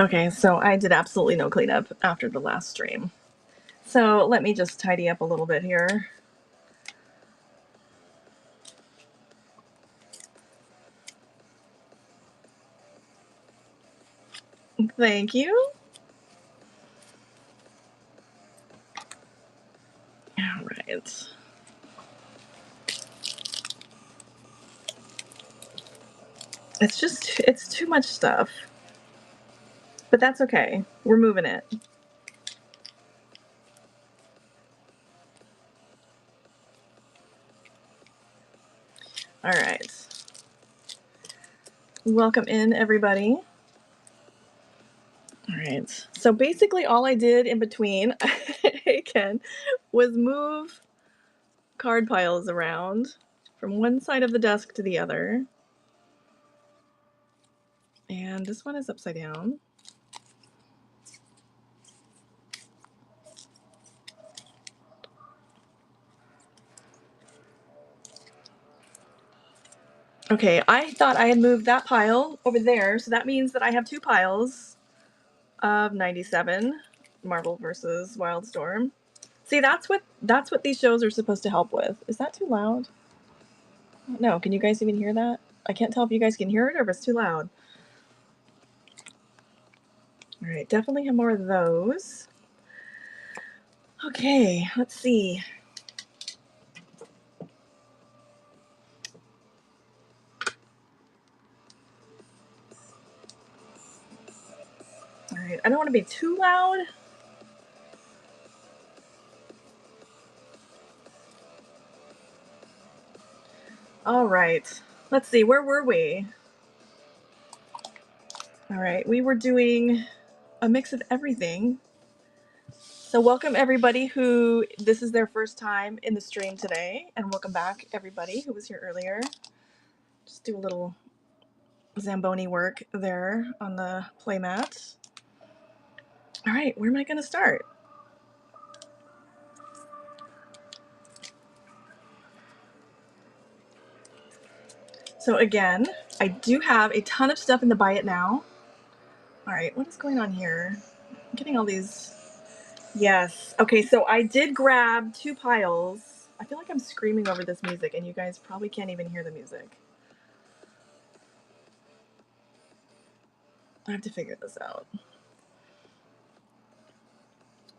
Okay, so I did absolutely no cleanup after the last stream. So let me just tidy up a little bit here. Thank you. All right. It's too much stuff. But that's okay. We're moving it. All right. Welcome in, everybody. All right. So basically all I did in between, hey Ken, was move card piles around from one side of the desk to the other. And this one is upside down. Okay, I thought I had moved that pile over there, so that means that I have two piles of 97 Marvel versus Wildstorm. See, that's what these shows are supposed to help with. Is that too loud? No, can you guys even hear that? I can't tell if you guys can hear it or if it's too loud. All right, definitely have more of those. Okay, let's see. All right, I don't want to be too loud. All right, let's see, where were we? All right, we were doing a mix of everything. So welcome everybody who this is their first time in the stream today, and welcome back everybody who was here earlier. Just do a little Zamboni work there on the playmat. All right, where am I going to start? So again, I do have a ton of stuff in the buy it now. All right, what is going on here? I'm getting all these. Yes. Okay, so I did grab two piles. I feel like I'm screaming over this music and you guys probably can't even hear the music. I have to figure this out.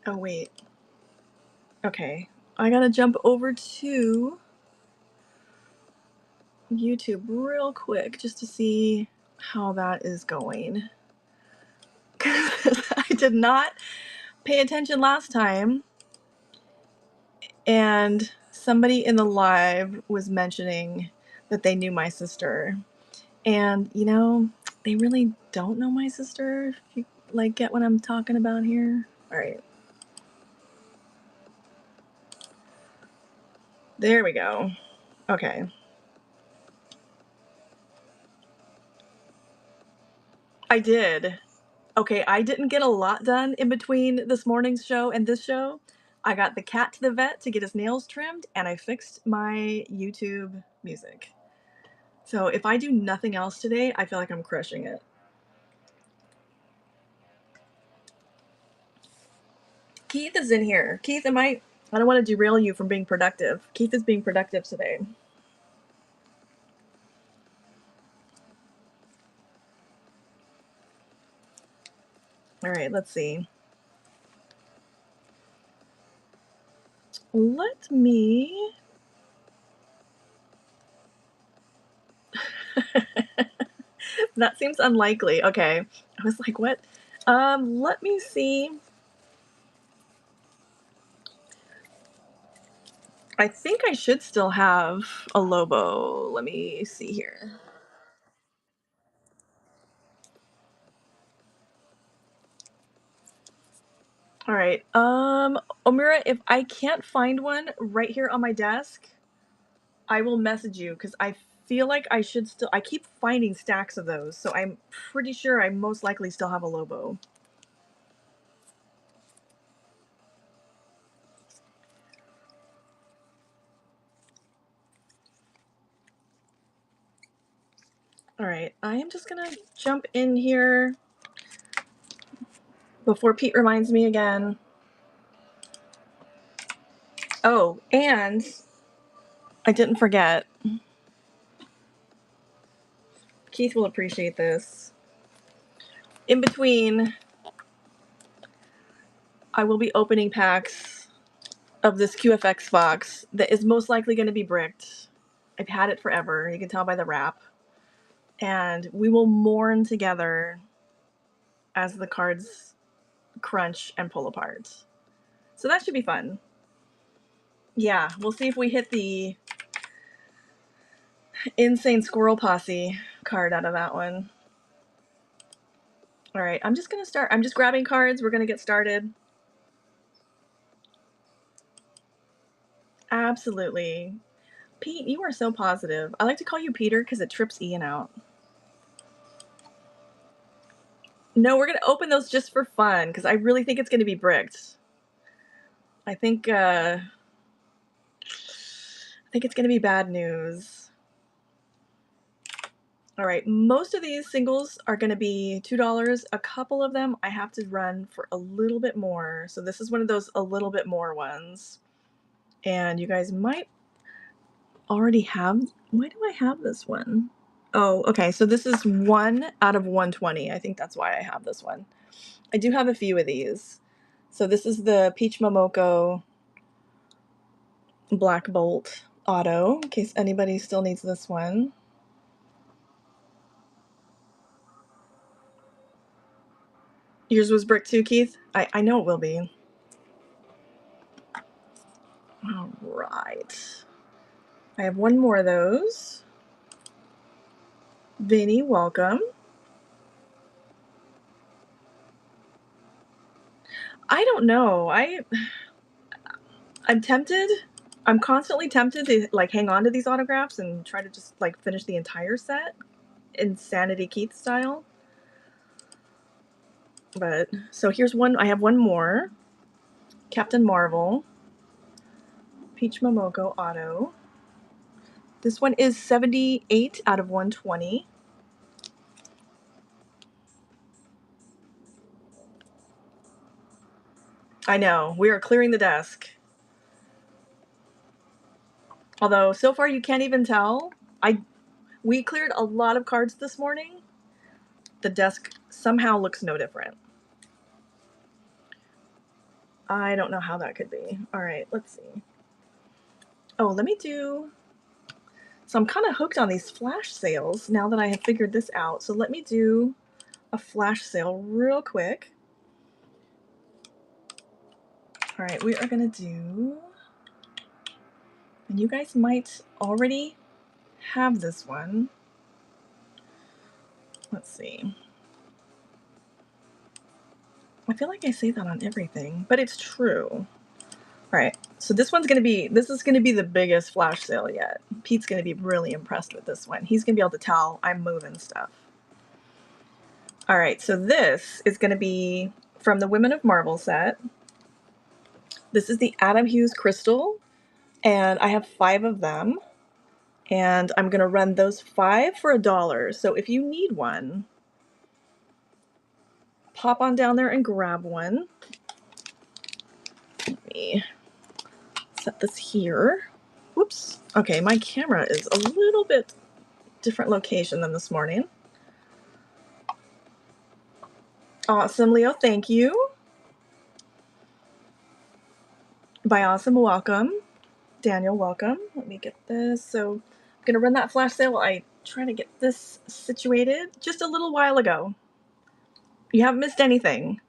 Oh, wait. Okay. I gotta jump over to YouTube real quick just to see how that is going. I did not pay attention last time, and somebody in the live was mentioning that they knew my sister. And, you know, they really don't know my sister, if you, like, get what I'm talking about here. All right. There we go. Okay. I did. Okay, I didn't get a lot done in between this morning's show and this show. I got the cat to the vet to get his nails trimmed, and I fixed my YouTube music. So if I do nothing else today, I feel like I'm crushing it. Keith is in here. Keith, I don't want to derail you from being productive. Keith is being productive today. All right, let's see. Let me... That seems unlikely. Okay. I was like, what? Let me see. I think I should still have a Lobo. Let me see here. All right. Omira, if I can't find one right here on my desk, I will message you because I feel like I should still. I keep finding stacks of those, so I'm pretty sure I most likely still have a Lobo. All right. I am just gonna jump in here before Pete reminds me again. Oh, and I didn't forget. Keith will appreciate this. In between, I will be opening packs of this QFX box that is most likely going to be bricked. I've had it forever. You can tell by the wrap. And we will mourn together as the cards crunch and pull apart. So that should be fun. Yeah, we'll see if we hit the Insane Squirrel Posse card out of that one. All right, I'm just going to start. I'm just grabbing cards. We're going to get started. Absolutely. Pete, you are so positive. I like to call you Peter because it trips Ian out. No, we're going to open those just for fun because I really think it's going to be bricked. I think it's going to be bad news. All right, most of these singles are going to be $2. A couple of them I have to run for a little bit more. So this is one of those a little bit more ones. And you guys might already have... Why do I have this one? Oh, okay, so this is 1 out of 120. I think that's why I have this one. I do have a few of these. So this is the Peach Momoko Black Bolt Auto, in case anybody still needs this one. Yours was brick too, Keith? I know it will be. All right. I have one more of those. Vinny, welcome. I don't know. I'm tempted. I'm constantly tempted to like hang on to these autographs and try to just like finish the entire set. Insanity Keith style. But so here's one. I have one more. Captain Marvel. Peach Momoko Auto. This one is 78 out of 120. I know. We are clearing the desk. Although so far you can't even tell. We cleared a lot of cards this morning. The desk somehow looks no different. I don't know how that could be. All right, let's see. Oh, let me do... So I'm kind of hooked on these flash sales now that I have figured this out. So let me do a flash sale real quick. All right, we are going to do... And you guys might already have this one. Let's see. I feel like I say that on everything, but it's true. All right, so this is going to be the biggest flash sale yet. Pete's going to be really impressed with this one. He's going to be able to tell I'm moving stuff. All right, so this is going to be from the Women of Marvel set. This is the Adam Hughes Crystal, and I have 5 of them. And I'm going to run those 5 for $1. So if you need one, pop on down there and grab one. Let me set this here. Whoops. Okay, my camera is a little bit different location than this morning. Awesome, Leo, thank you. By awesome, welcome. Daniel, welcome. Let me get this. So I'm going to run that flash sale while I try to get this situated just a little while ago. You haven't missed anything.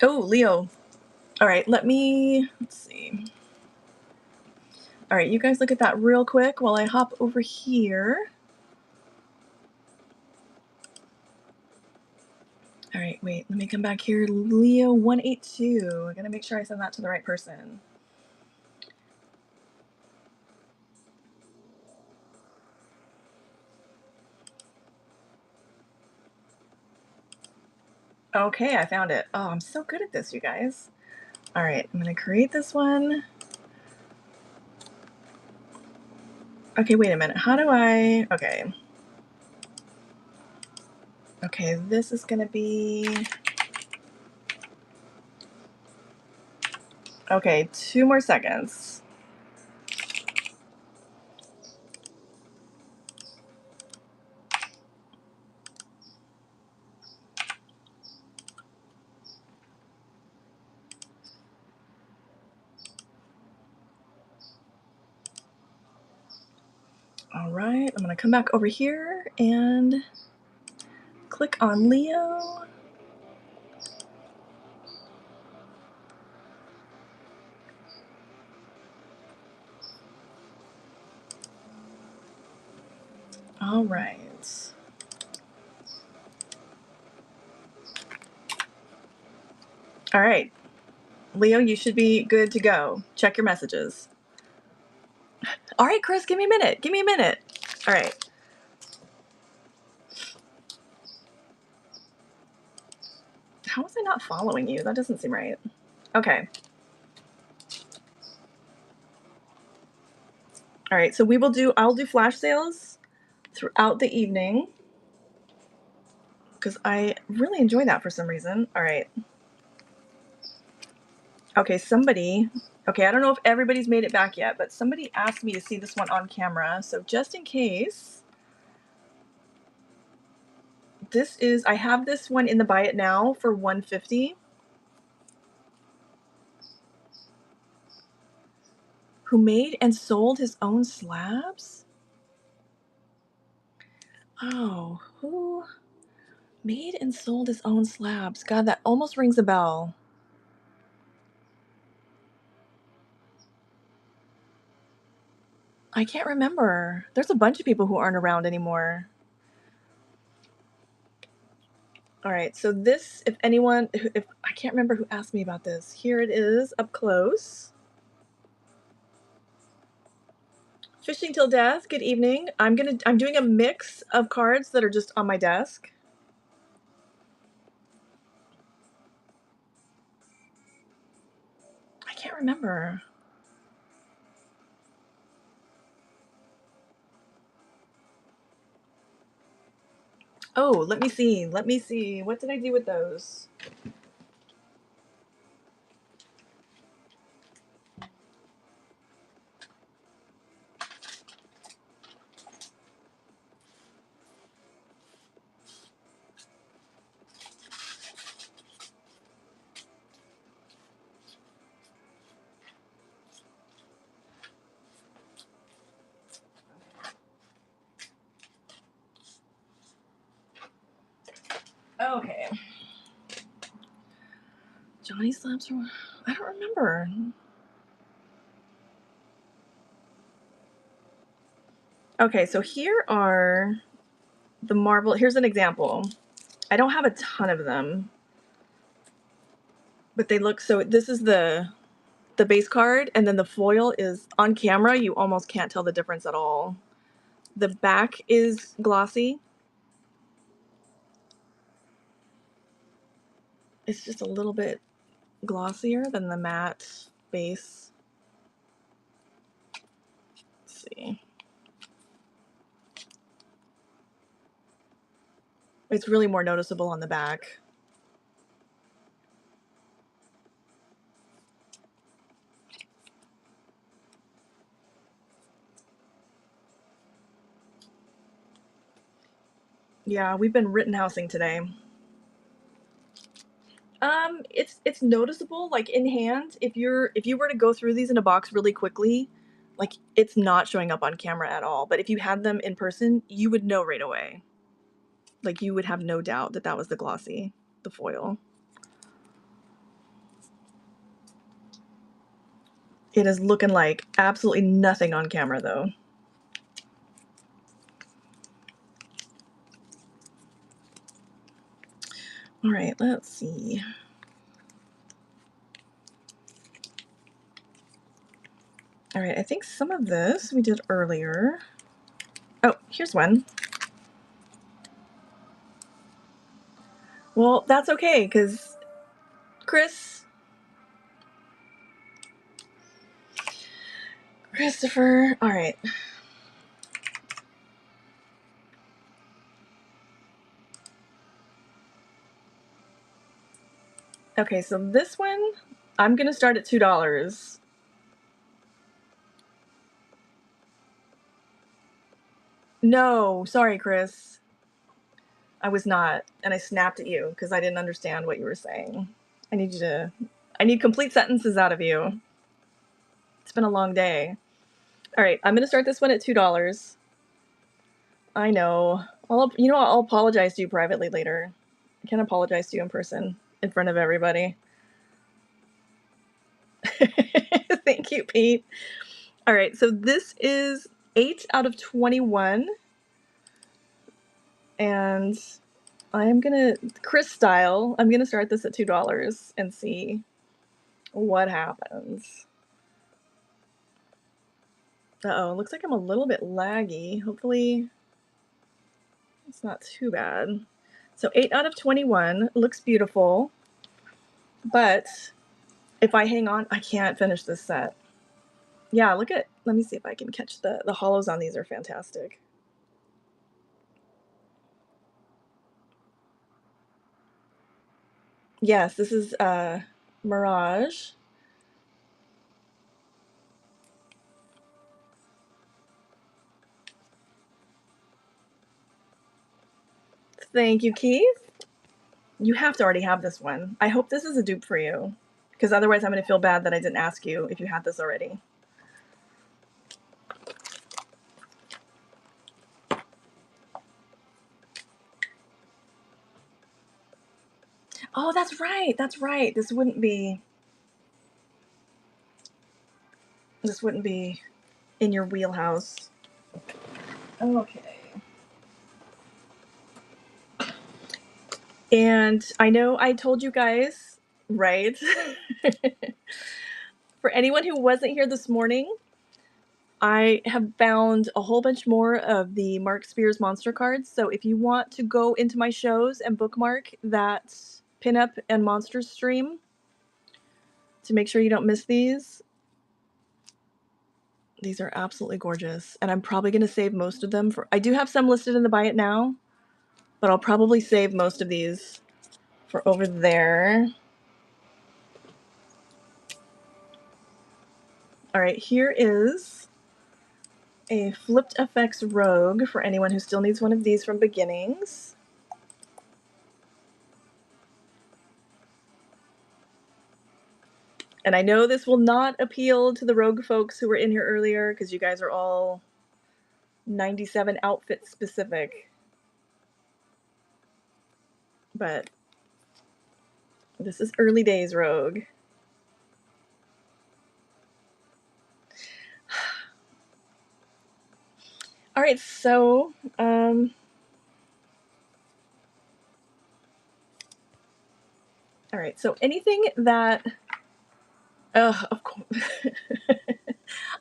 Oh, Leo. All right, let's see. All right, you guys look at that real quick while I hop over here. All right, wait, let me come back here. Leo 182. I gotta make sure I send that to the right person. Okay, I found it. Oh, I'm so good at this, you guys. All right, I'm gonna create this one. Okay, wait a minute. How do I... Okay. Okay, this is going to be... Okay, 2 more seconds. All right, I'm going to come back over here and click on Leo. All right. All right. Leo, you should be good to go. Check your messages. All right, Chris, give me a minute. Give me a minute. All right. How was I not following you? That doesn't seem right. Okay. All right, so I'll do flash sales throughout the evening because I really enjoy that for some reason. All right. Okay, okay, I don't know if everybody's made it back yet, but somebody asked me to see this one on camera. So just in case, I have this one in the buy it now for $150. Who made and sold his own slabs? Oh, who made and sold his own slabs? God, that almost rings a bell. I can't remember. There's a bunch of people who aren't around anymore. All right, so this, if I can't remember who asked me about this. Here it is, up close. Fishing till death. Good evening. I'm doing a mix of cards that are just on my desk. I can't remember. Oh, let me see. Let me see. What did I do with those? Okay. Johnny slabs from... I don't remember. Okay, so here are the marble. Here's an example. I don't have a ton of them, but they look so. This is the base card, and then the foil is on camera. You almost can't tell the difference at all. The back is glossy. It's just a little bit glossier than the matte base. Let's see. It's really more noticeable on the back. Yeah, we've been Rittenhousing today. It's noticeable, like in hand. If you were to go through these in a box really quickly, like it's not showing up on camera at all. But if you had them in person, you would know right away. Like you would have no doubt that that was the glossy, the foil. It is looking like absolutely nothing on camera though. All right, let's see. All right, I think some of this we did earlier. Oh, here's one. Well, that's okay, because Christopher, all right. Okay, so this one, I'm going to start at $2. No, sorry, Chris. I was not, and I snapped at you because I didn't understand what you were saying. I need complete sentences out of you. It's been a long day. All right, I'm going to start this one at $2. I know. I'll apologize to you privately later. I can't apologize to you in person, in front of everybody. Thank you, Pete. All right, so this is 8 out of 21. And Chris style, I'm gonna start this at $2 and see what happens. Uh-oh, looks like I'm a little bit laggy. Hopefully it's not too bad. So 8 out of 21 looks beautiful, but if I hang on, I can't finish this set. Yeah, let me see if I can catch the hollows on these are fantastic. Yes, this is Mirage. Thank you, Keith. You have to already have this one. I hope this is a dupe for you, because otherwise I'm going to feel bad that I didn't ask you if you had this already. Oh, that's right. That's right. This wouldn't be in your wheelhouse. Okay. And I know I told you guys, right? For anyone who wasn't here this morning, I have found a whole bunch more of the Mark Spears monster cards. So if you want to go into my shows and bookmark that pinup and monster stream to make sure you don't miss these are absolutely gorgeous. And I'm probably going to save most of them I do have some listed in the buy it now, but I'll probably save most of these for over there. All right, here is a flipped FX Rogue for anyone who still needs one of these from beginnings. And I know this will not appeal to the Rogue folks who were in here earlier because you guys are all 97 outfit specific. But this is early days Rogue. All right, so all right, so anything that of course.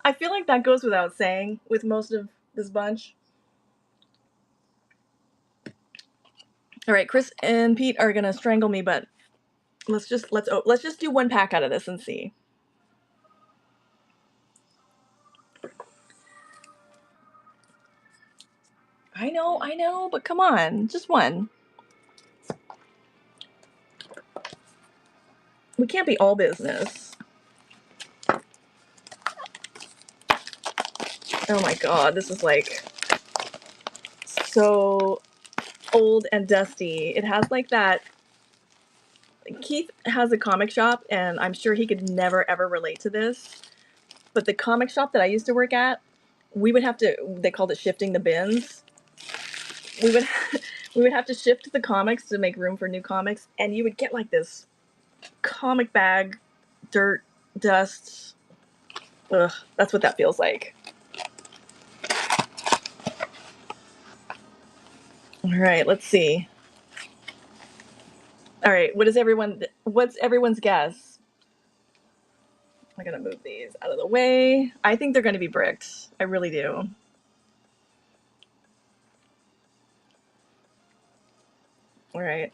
I feel like that goes without saying with most of this bunch. All right, Chris and Pete are gonna strangle me, but let's just do one pack out of this and see. I know, but come on, just one. We can't be all business. Oh my god, this is like so old and dusty. It has like that. Keith has a comic shop, and I'm sure he could never ever relate to this. But the comic shop that I used to work at, we would have to. They called it shifting the bins. We would we would have to shift the comics to make room for new comics, and you would get like this comic bag, dirt, dust. Ugh, that's what that feels like. All right, let's see. All right, what's everyone's guess? I'm gonna move these out of the way. I think they're gonna be bricked. I really do. All right.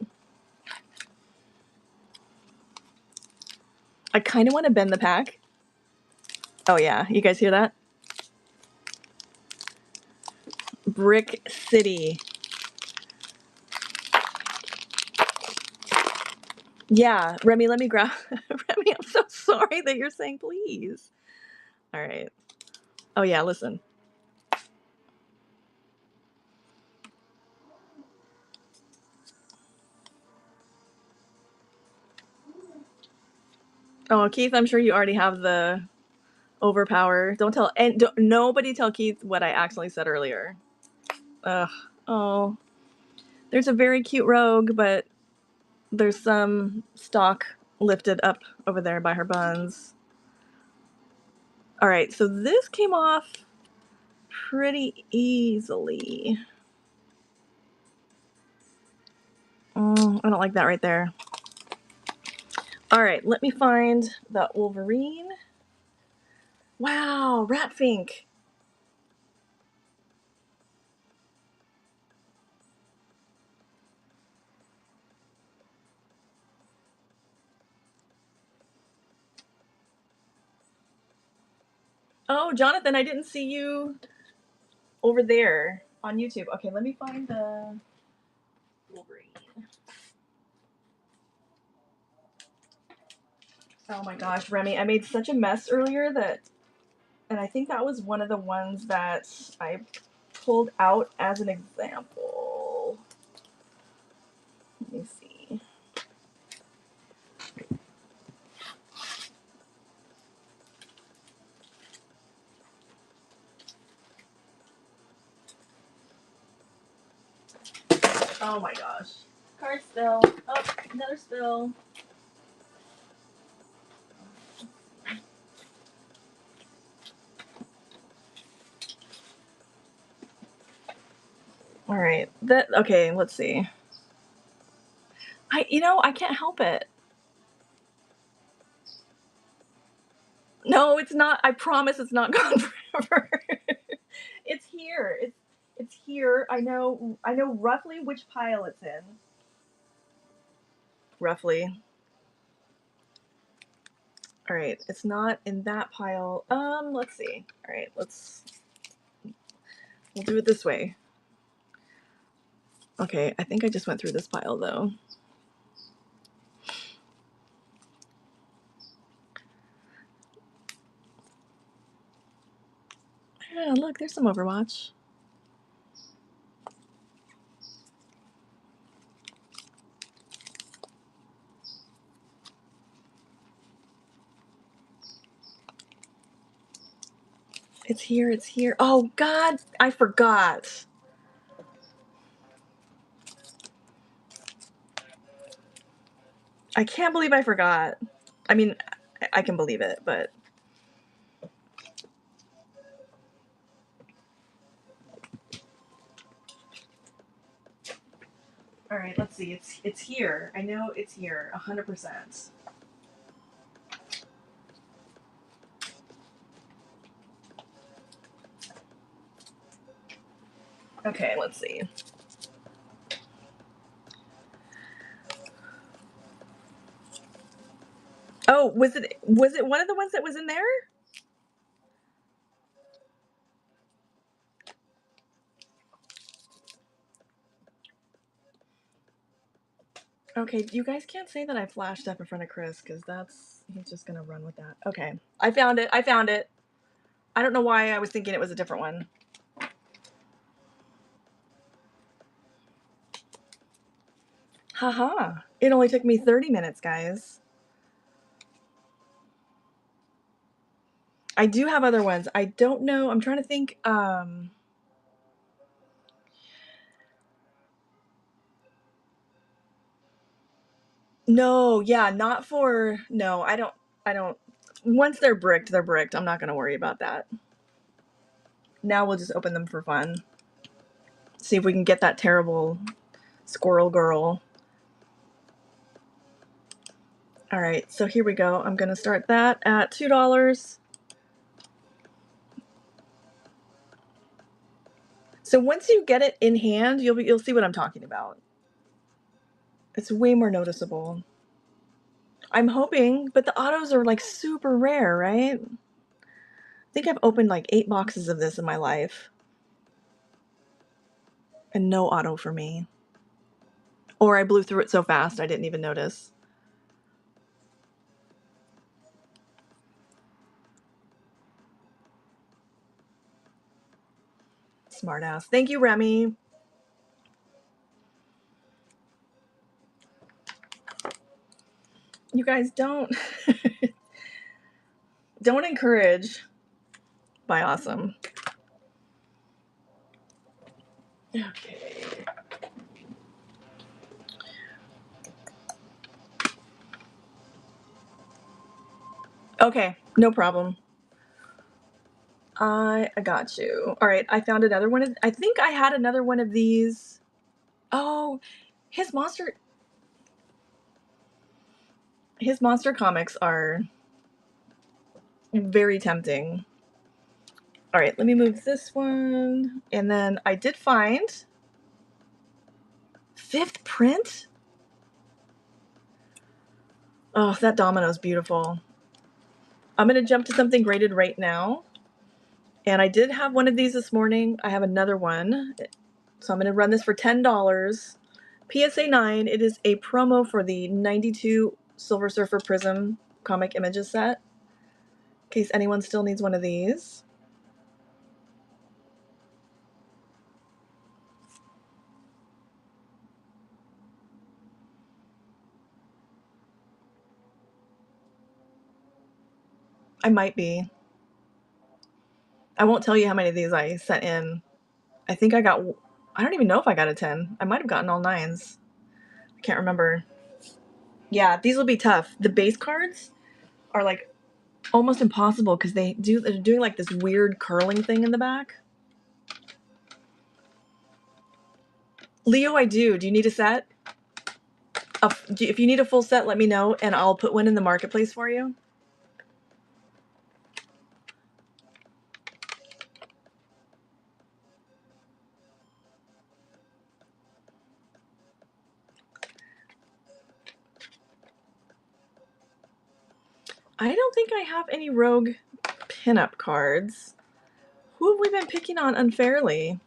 I kind of want to bend the pack. Oh yeah, you guys hear that? Brick City. Yeah, Remy, let me grab. Remy, I'm so sorry that you're saying please. All right. Oh yeah, listen. Oh, Keith, I'm sure you already have the overpower. Don't tell, and nobody tell Keith what I actually said earlier. Ugh. Oh, there's a very cute rogue, but there's some stock lifted up over there by her buns. All right, so this came off pretty easily. I don't like that right there. All right, let me find that Wolverine. Wow, Ratfink. Oh, Jonathan, I didn't see you over there on YouTube. Okay, let me find the Wolverine. Oh my gosh, Remy, I made such a mess earlier that, and I think that was one of the ones that I pulled out as an example. Let me see. Oh my gosh. Card spill. Oh, another spill. All right. Okay, let's see. I can't help it. No, it's not. I promise it's not gone forever. It's here. It's here. I know roughly which pile it's in. Roughly. All right, it's not in that pile. Let's see. All right, we'll do it this way. Okay, I think I just went through this pile though. Yeah, look, there's some Overwatch. It's here, it's here. Oh God, I forgot. I can't believe I forgot. I mean, I can believe it, but all right, let's see. It's here. I know it's here, 100%. Okay, let's see. Oh, was it one of the ones that was in there? Okay, you guys can't say that I flashed up in front of Chris because he's just gonna run with that. Okay, I found it. I found it. I don't know why I was thinking it was a different one. Haha! It only took me 30 minutes, guys. I do have other ones. I don't know. I'm trying to think. No, yeah, not for. No, I don't. I don't. Once they're bricked, they're bricked. I'm not gonna worry about that. Now we'll just open them for fun. See if we can get that terrible squirrel girl. All right, so here we go. I'm gonna start that at $2. So once you get it in hand, you'll see what I'm talking about. It's way more noticeable. I'm hoping, but the autos are like super rare, right? I think I've opened like 8 boxes of this in my life. And no auto for me. Or I blew through it so fast I didn't even notice. Smartass. Thank you, Remy. You guys don't don't encourage. Buy awesome. Okay. Okay, no problem. I got you. All right, I found another one. I think I had another one of these. Oh, his monster comics are very tempting. All right, let me move this one. And then I did find 5th print. Oh, that domino's beautiful. I'm going to jump to something graded right now. And I did have one of these this morning. I have another one. So I'm going to run this for $10. PSA 9, it is a promo for the 92 Silver Surfer Prism comic images set. In case anyone still needs one of these. I might be. I won't tell you how many of these I sent in. I think I got, I don't even know if I got a 10. I might have gotten all 9s. I can't remember. Yeah, these will be tough. The base cards are like almost impossible because they're doing like this weird curling thing in the back. Leo, I do. Do you need a set? If you need a full set, let me know and I'll put one in the marketplace for you. I don't think I have any Rogue pinup cards. Who have we been picking on unfairly?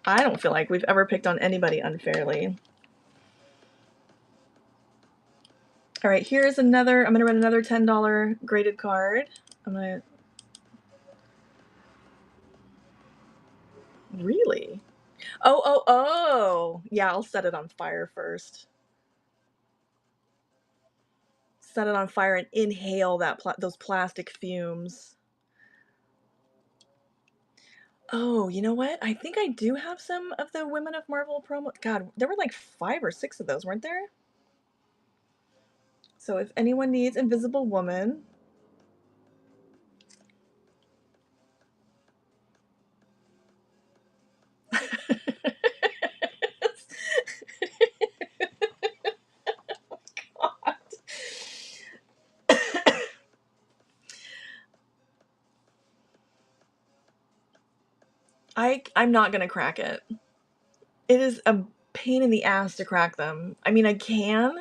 I don't feel like we've ever picked on anybody unfairly. All right, here's another. I'm going to run another $10 graded card. I'm going to. Really? Oh. Yeah, I'll set it on fire first. Set it on fire and inhale those plastic fumes. Oh, you know what? I think I do have some of the Women of Marvel promo. God, there were like 5 or 6 of those, weren't there? So if anyone needs Invisible Woman. God. I'm not gonna crack it. It is a pain in the ass to crack them. I mean, I can.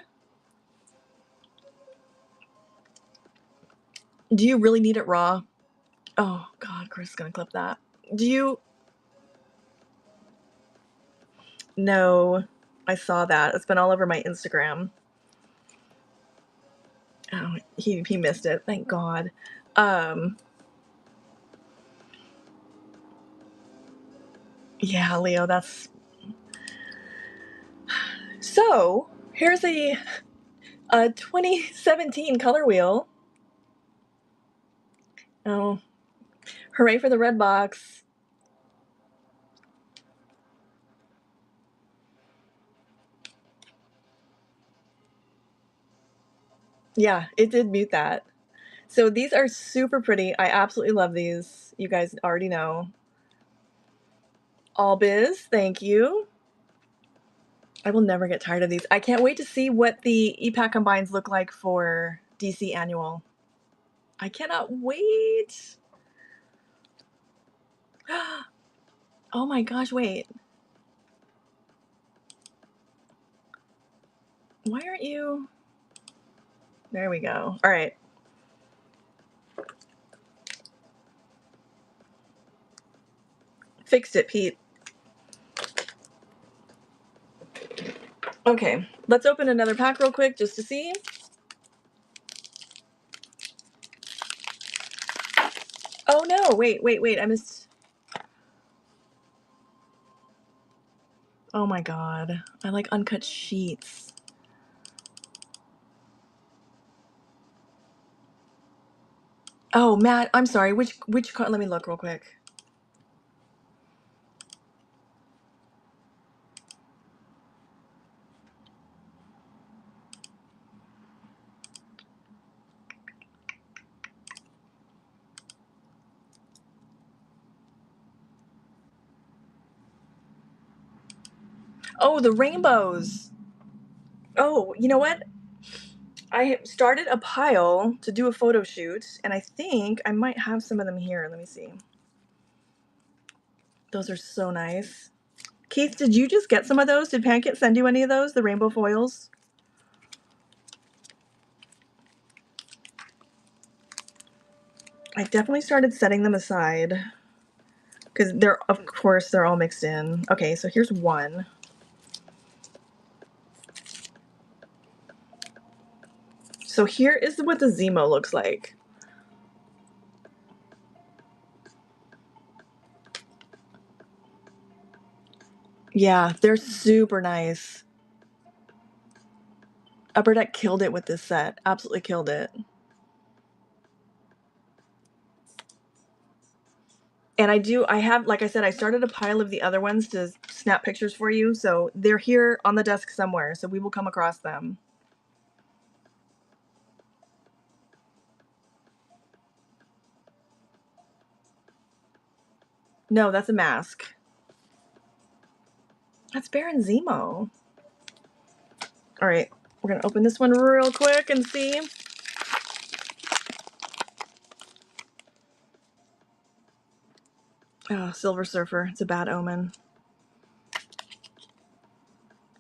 Do you really need it raw? Oh God, Chris is gonna clip that. Do you? No, I saw that. It's been all over my Instagram. Oh, he missed it. Thank God. Yeah, Leo, that's. So here's a 2017 color wheel. Oh, hooray for the red box. Yeah, it did mute that. So these are super pretty. I absolutely love these. You guys already know. All biz, thank you. I will never get tired of these. I can't wait to see what the EPAC combines look like for DC Annual. I cannot wait. Oh my gosh, wait. Why aren't you? There we go. All right. Fixed it, Pete. Okay, let's open another pack real quick just to see. Oh no, wait. I missed. Oh my god. I like uncut sheets. Oh, Matt, I'm sorry. Which card? Let me look real quick. Oh, the rainbows. Oh, you know what? I started a pile to do a photo shoot, and I think I might have some of them here. Let me see. Those are so nice. Keith, did you just get some of those? Did Pancake send you any of those? The rainbow foils? I definitely started setting them aside because of course, they're all mixed in. Okay, so here's one. So here is what the Zemo looks like. Yeah, they're super nice. Upper Deck killed it with this set. Absolutely killed it. And I have, like I said, I started a pile of the other ones to snap pictures for you. So they're here on the desk somewhere. So we will come across them. No, that's a mask. That's Baron Zemo. All right, we're going to open this one real quick and see. Oh, Silver Surfer. It's a bad omen.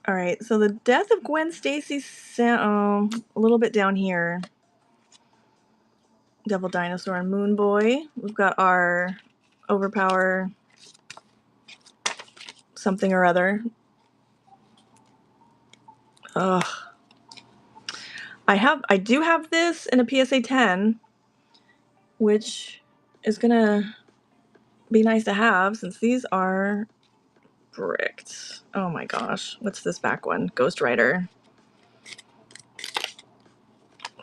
All right, so the death of Gwen Stacy, a little bit down here. Devil Dinosaur and Moon Boy. We've got our Overpower something or other. Ugh. I do have this in a PSA 10, which is gonna be nice to have since these are bricked. Oh my gosh. What's this back one? Ghost Rider.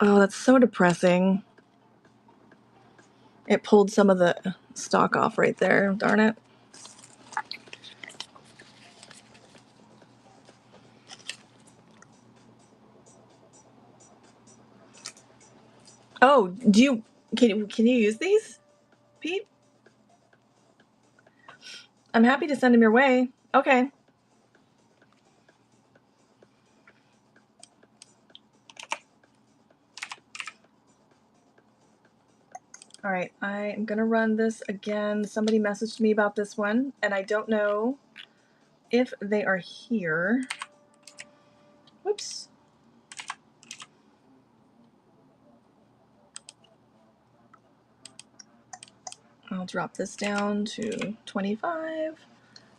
Oh, that's so depressing. It pulled some of the stock off right there. Darn it. Oh, can you use these, Pete? I'm happy to send them your way. Okay. All right, I am gonna run this again. Somebody messaged me about this one, and I don't know if they are here. Whoops. I'll drop this down to 25.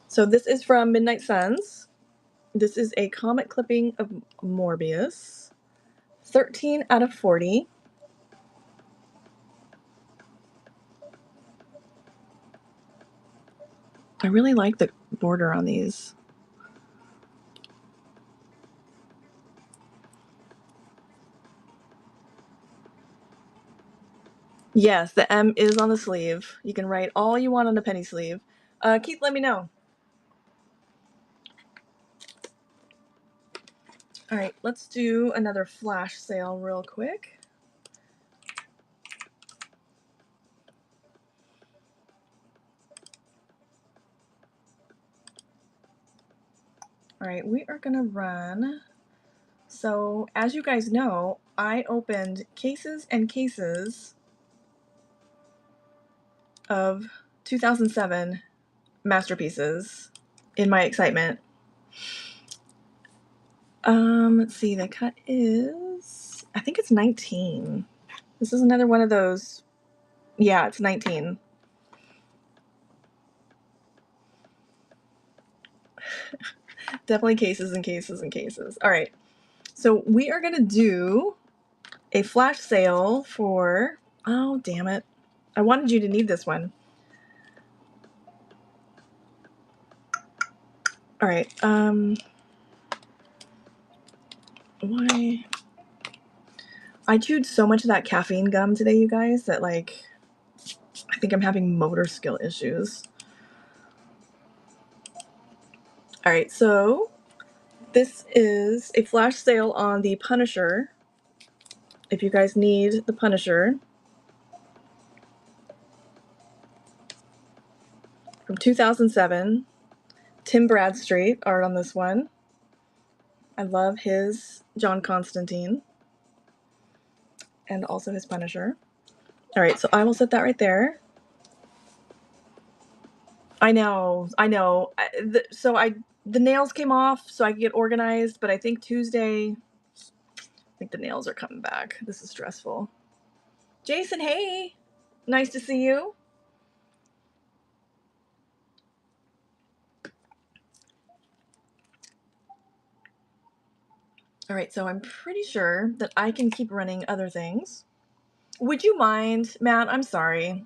So this is from Midnight Suns. This is a comic clipping of Morbius. 13 out of 40. I really like the border on these. Yes, the M is on the sleeve. You can write all you want on a penny sleeve. Keith, let me know. All right, let's do another flash sale real quick. All right, we are gonna run. So as you guys know, I opened cases and cases of 2007 masterpieces in my excitement. Let's see, the cut is, I think it's 19. This is another one of those. Yeah, it's 19. Definitely cases and cases and cases. All right. So we are going to do a flash sale for, oh, damn it. I wanted you to need this one. All right. Why? I chewed so much of that caffeine gum today, you guys, that like I think I'm having motor skill issues. All right, so this is a flash sale on the Punisher. If you guys need the Punisher from 2007, Tim Bradstreet art on this one. I love his John Constantine and also his Punisher. All right, so I will set that right there. I know. The nails came off, so I could get organized. But I think Tuesday, I think the nails are coming back. This is stressful. Jason, hey, nice to see you. All right, so I'm pretty sure that I can keep running other things. Would you mind, Matt? I'm sorry.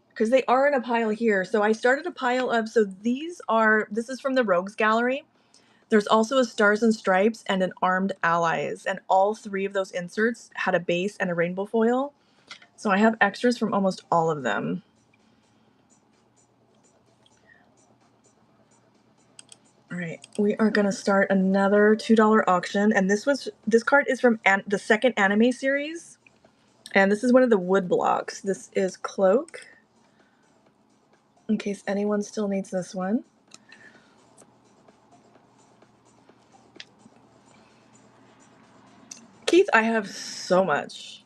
Because they are in a pile here. So I started a pile of, so this is from the Rogues Gallery. There's also a Stars and Stripes and an Armed Allies. And all three of those inserts had a base and a rainbow foil. So I have extras from almost all of them. All right, we are going to start another $2 auction. And this card is from the second anime series. And this is one of the wood blocks. This is Cloak, in case anyone still needs this one. Keith, I have so much.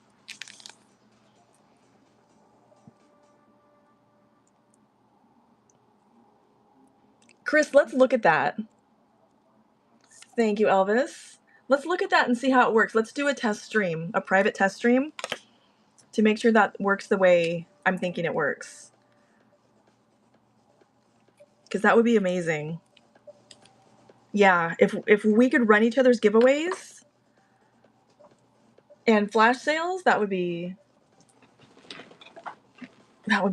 Chris, let's look at that. Thank you, Elvis. Let's look at that and see how it works. Let's do a test stream, a private test stream, to make sure that works the way I'm thinking it works. Because that would be amazing. Yeah, if we could run each other's giveaways and flash sales, that would be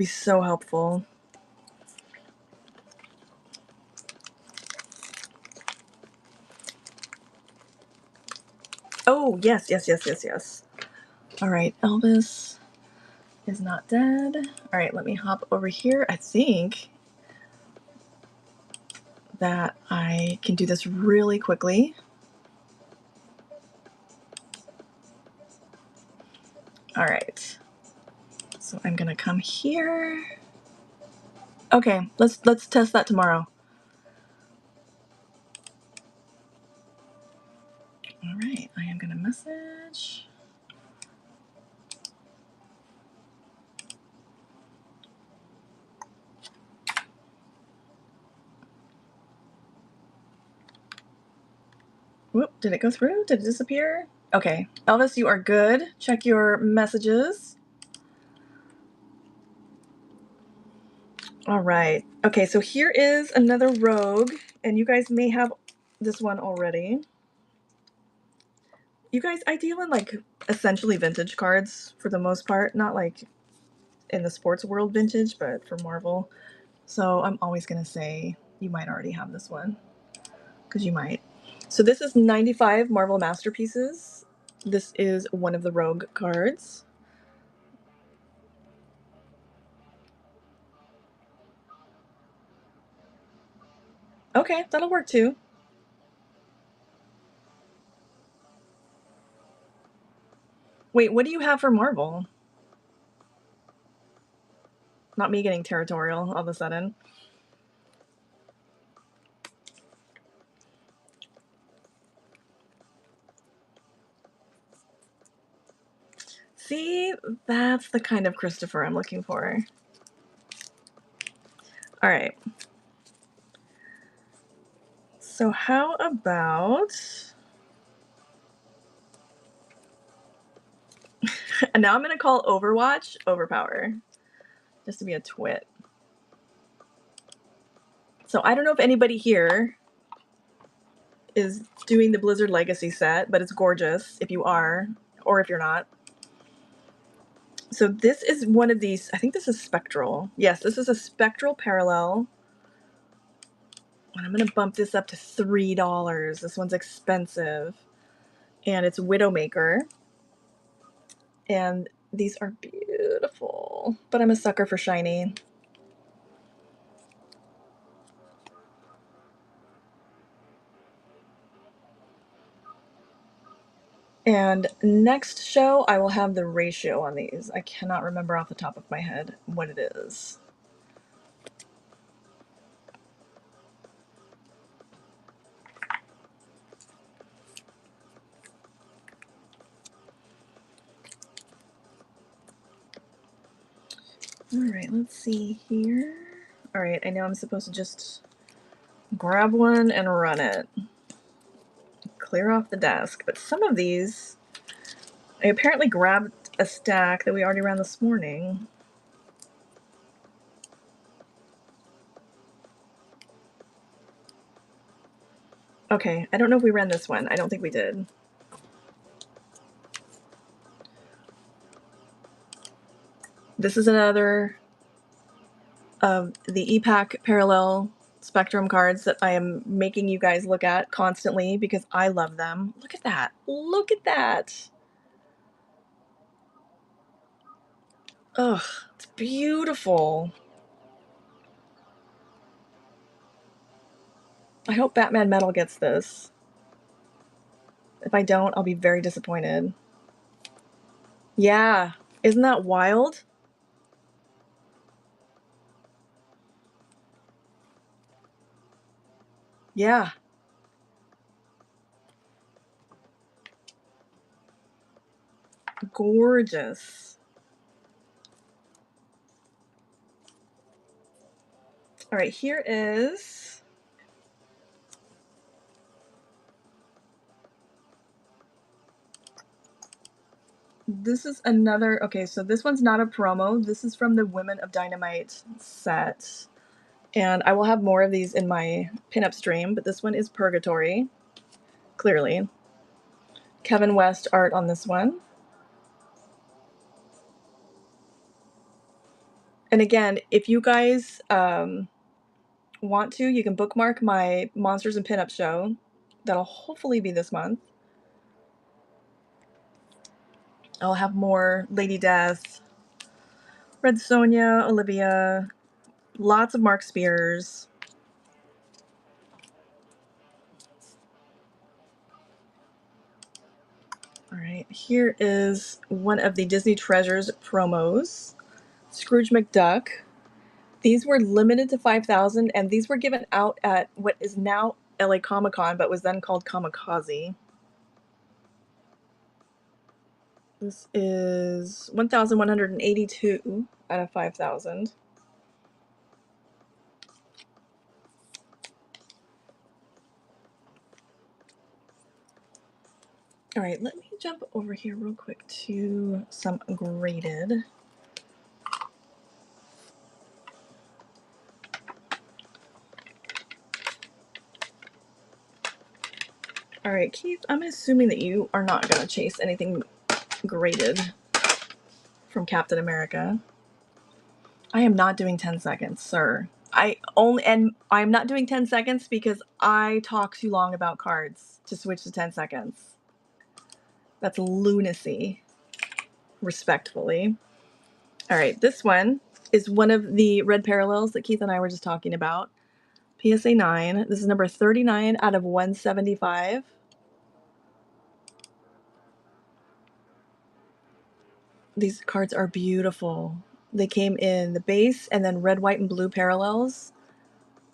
so helpful. Oh, yes. All right, Elvis is not dead. All right, let me hop over here. I think that I can do this really quickly. All right. So I'm going to come here. Okay, let's test that tomorrow. All right, I am going to message. Whoop, did it go through? Did it disappear? Okay, Elvis, you are good. Check your messages. All right. Okay, so here is another rogue, and you guys may have this one already. You guys, I deal in like essentially vintage cards for the most part, not like in the sports world vintage, but for Marvel. So I'm always going to say you might already have this one, because you might. So this is 95 Marvel Masterpieces. This is one of the Rogue cards. Okay, that'll work too. Wait, what do you have for Marvel? Not me getting territorial all of a sudden. See, that's the kind of Christopher I'm looking for. All right. So how about... And now I'm going to call Overwatch Overpower, just to be a twit. So I don't know if anybody here is doing the Blizzard Legacy set, but it's gorgeous if you are, or if you're not. So this is one of these, I think this is spectral. Yes, this is a spectral parallel. And I'm going to bump this up to $3. This one's expensive. And it's Widowmaker. And these are beautiful. But I'm a sucker for shiny. And next show, I will have the ratio on these. I cannot remember off the top of my head what it is. All right, let's see here. All right, I know I'm supposed to just grab one and run it. Clear off the desk. But some of these, I apparently grabbed a stack that we already ran this morning. Okay, I don't know if we ran this one. I don't think we did. This is another of the EPAC parallel spectrum cards that I am making you guys look at constantly because I love them. Look at that. Look at that. Ugh, it's beautiful. I hope Batman Metal gets this. If I don't, I'll be very disappointed. Yeah, isn't that wild? Yeah. Gorgeous. All right, here is... This is another... Okay, so this one's not a promo. This is from the Women of Dynamite set. And I will have more of these in my pinup stream, but this one is Purgatory, clearly. Kevin West art on this one. And again, if you guys want to, you can bookmark my Monsters and Pinup show. That'll hopefully be this month. I'll have more Lady Death, Red Sonja, Olivia, lots of Mark Spears. All right, here is one of the Disney Treasures promos. Scrooge McDuck. These were limited to 5,000, and these were given out at what is now LA Comic Con, but was then called Kamikaze. This is 1,182 out of 5,000. All right, let me jump over here real quick to some graded. All right, Keith, I'm assuming that you are not going to chase anything graded from Captain America. I am not doing 10 seconds, sir. I'm not doing 10 seconds because I talk too long about cards to switch to 10 seconds. That's lunacy, respectfully. All right, this one is one of the red parallels that Keith and I were just talking about. PSA 9. This is number 39 out of 175. These cards are beautiful. They came in the base and then red, white, and blue parallels.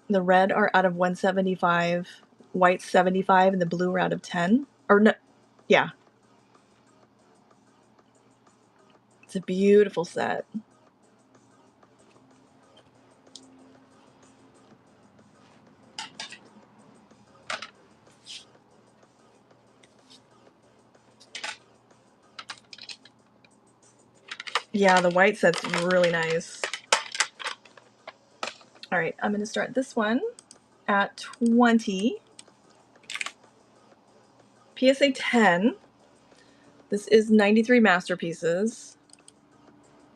The red are out of 175, white 75, and the blue are out of 10. Or no, yeah. It's a beautiful set. Yeah, the white set's really nice. All right, I'm going to start this one at 20. PSA 10. This is 93 masterpieces.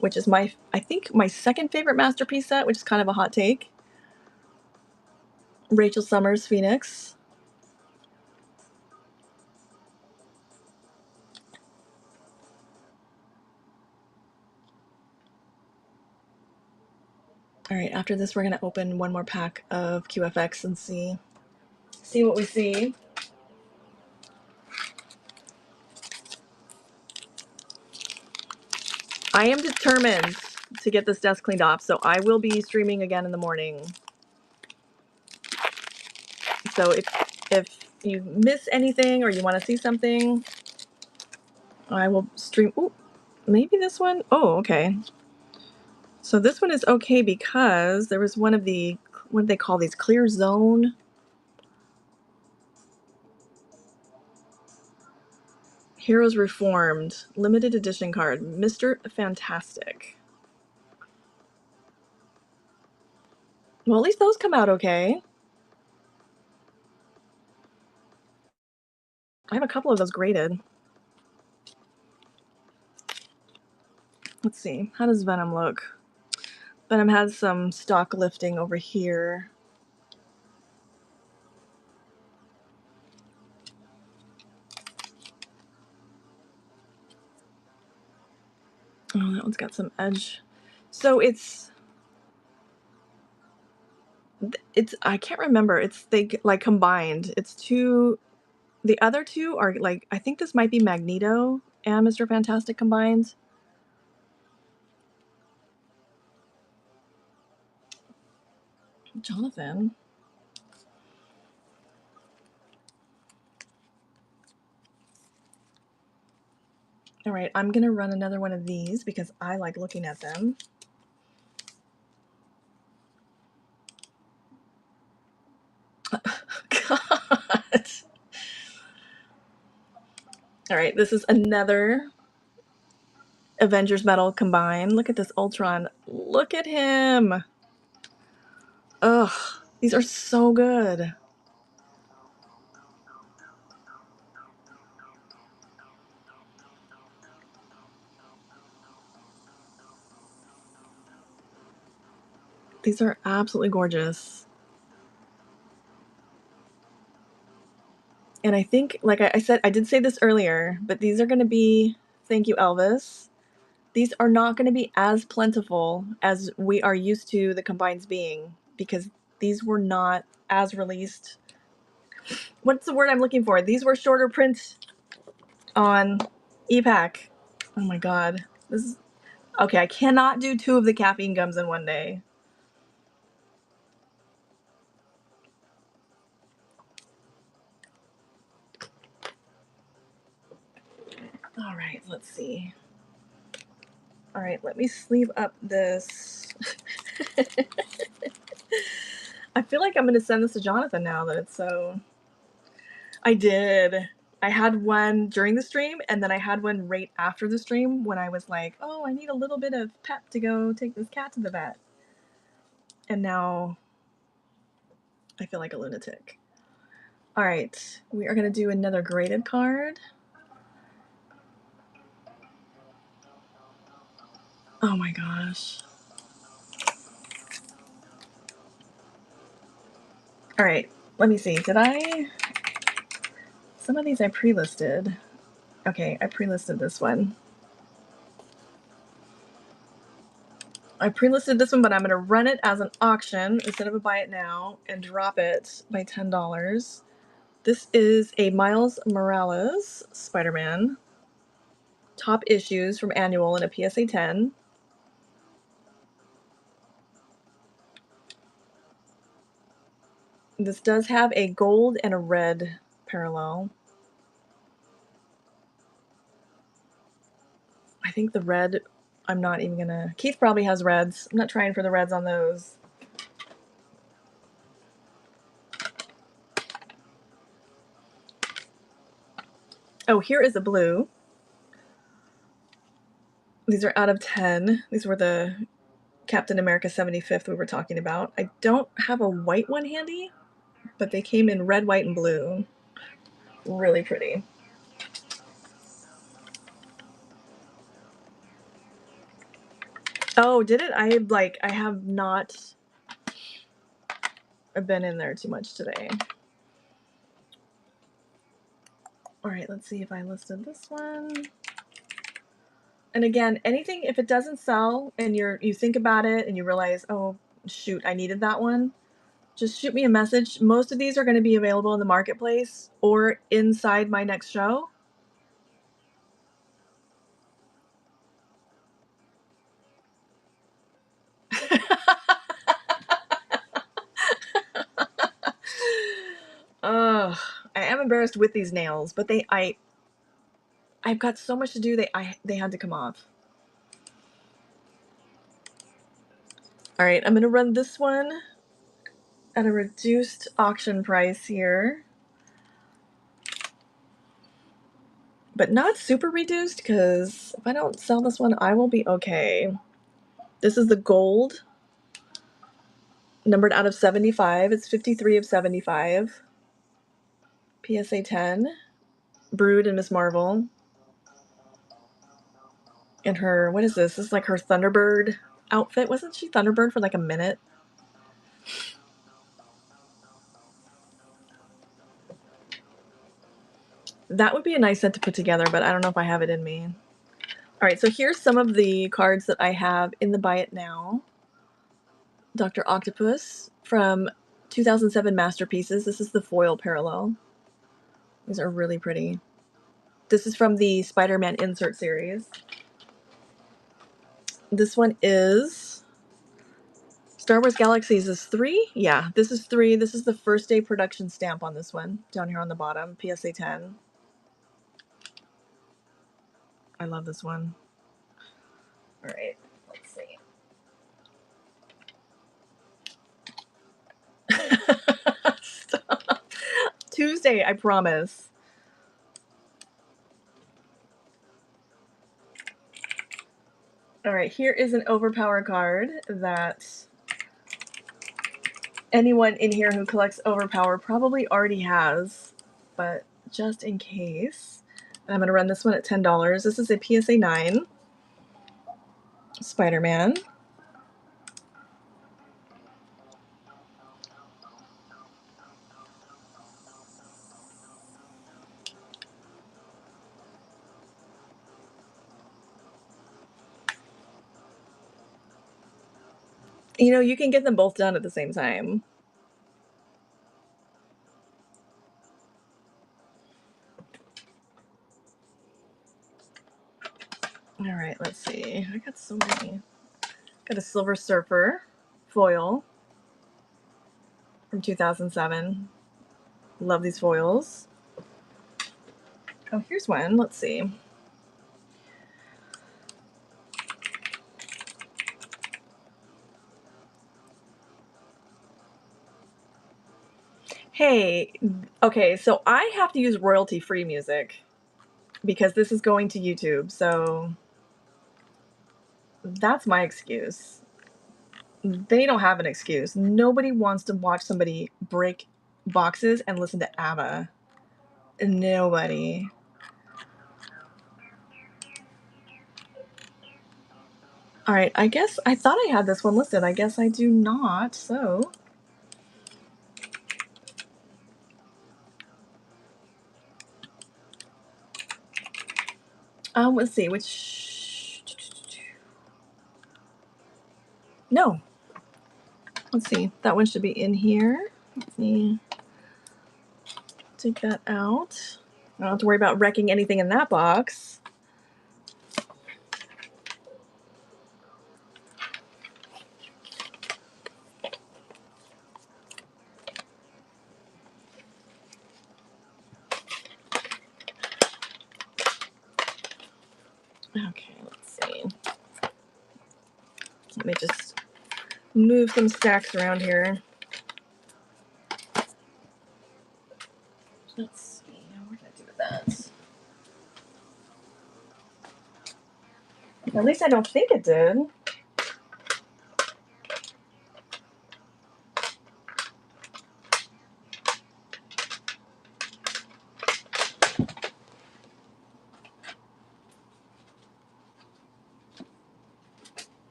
which is I think my second favorite Masterpiece set, which is kind of a hot take. Rachel Summers Phoenix. All right, after this, we're gonna open one more pack of QFX and see what we see. I am determined to get this desk cleaned off, so I will be streaming again in the morning. So if you miss anything or you want to see something, I will stream. Ooh, maybe this one. Oh, okay. So this one is okay because there was one of the, what do they call these? Clear Zone. Heroes Reformed. Limited edition card. Mr. Fantastic. Well, at least those come out okay. I have a couple of those graded. Let's see. How does Venom look? Venom has some stock lifting over here. Oh, that one's got some edge. So it's I can't remember. They like combined. It's two. The other two are like, I think this might be Magneto and Mr. Fantastic combined. Jonathan. All right, I'm gonna run another one of these because I like looking at them. God. All right, this is another Avengers Metal combined. Look at this Ultron. Look at him. Ugh, these are so good. These are absolutely gorgeous. And I think, like I said, I did say this earlier, but these are going to be, thank you, Elvis. These are not going to be as plentiful as we are used to the combines being, because these were not as released. What's the word I'm looking for? These were shorter print on e-pack. Oh my god. This is okay. I cannot do 2 of the caffeine gums in one day. All right, let's see. All right, let me sleeve up this. I feel like I'm going to send this to Jonathan now that it's so... I did. I had one during the stream, and then I had one right after the stream when I was like, oh, I need a little bit of pep to go take this cat to the vet. And now I feel like a lunatic. All right, we are going to do another graded card. Oh my gosh. All right, let me see. Did I... Some of these I pre-listed. Okay, I pre-listed this one. I pre-listed this one, but I'm going to run it as an auction instead of a buy it now and drop it by $10. This is a Miles Morales Spider-Man. Top issues from Annual and a PSA 10. This does have a gold and a red parallel. I think the red, I'm not even gonna... Keith probably has reds. I'm not trying for the reds on those. Oh, here is a blue. These are out of 10. These were the Captain America 75th we were talking about. I don't have a white one handy, but they came in red, white, and blue. Really pretty. Oh, did it? I have not been in there too much today. All right, let's see if I listed this one. And again, anything, if it doesn't sell and you think about it and you realize, oh shoot, I needed that one, just shoot me a message. Most of these are going to be available in the marketplace or inside my next show. Ugh, I am embarrassed with these nails, but I've got so much to do. They had to come off. All right, I'm gonna run this one at a reduced auction price here, but not super reduced because if I don't sell this one, I will be okay. This is the gold, numbered out of 75. It's 53 of 75. PSA 10. Brood and Miss Marvel. And her, what is this? This is like her Thunderbird outfit. Wasn't she Thunderbird for like a minute? That would be a nice set to put together, but I don't know if I have it in me. All right, so here's some of the cards that I have in the Buy It Now. Dr. Octopus from 2007 Masterpieces. This is the foil parallel. These are really pretty. This is from the Spider-Man insert series. This one is Star Wars Galaxies is 3. Yeah, this is 3. This is the first day production stamp on this one, down here on the bottom, PSA 10. I love this one. All right, let's see. Stop. Tuesday, I promise. All right, here is an Overpower card that anyone in here who collects Overpower probably already has, but just in case. And I'm going to run this one at $10. This is a PSA 9 Spider-Man. You know, you can get them both done at the same time. All right, let's see. I got so many. Got a Silver Surfer foil from 2007. Love these foils. Oh, here's one. Let's see. Hey, okay, so I have to use royalty-free music because this is going to YouTube, so that's my excuse. They don't have an excuse. Nobody wants to watch somebody break boxes and listen to ABBA. Nobody. All right, I guess I thought I had this one listed. I guess I do not, so. Let's see, which. No. Let's see, that one should be in here. Let me take that out. I don't have to worry about wrecking anything in that box. Okay, let's see. Let me just move some stacks around here. Let's see, what did I do with that? At least I don't think it did.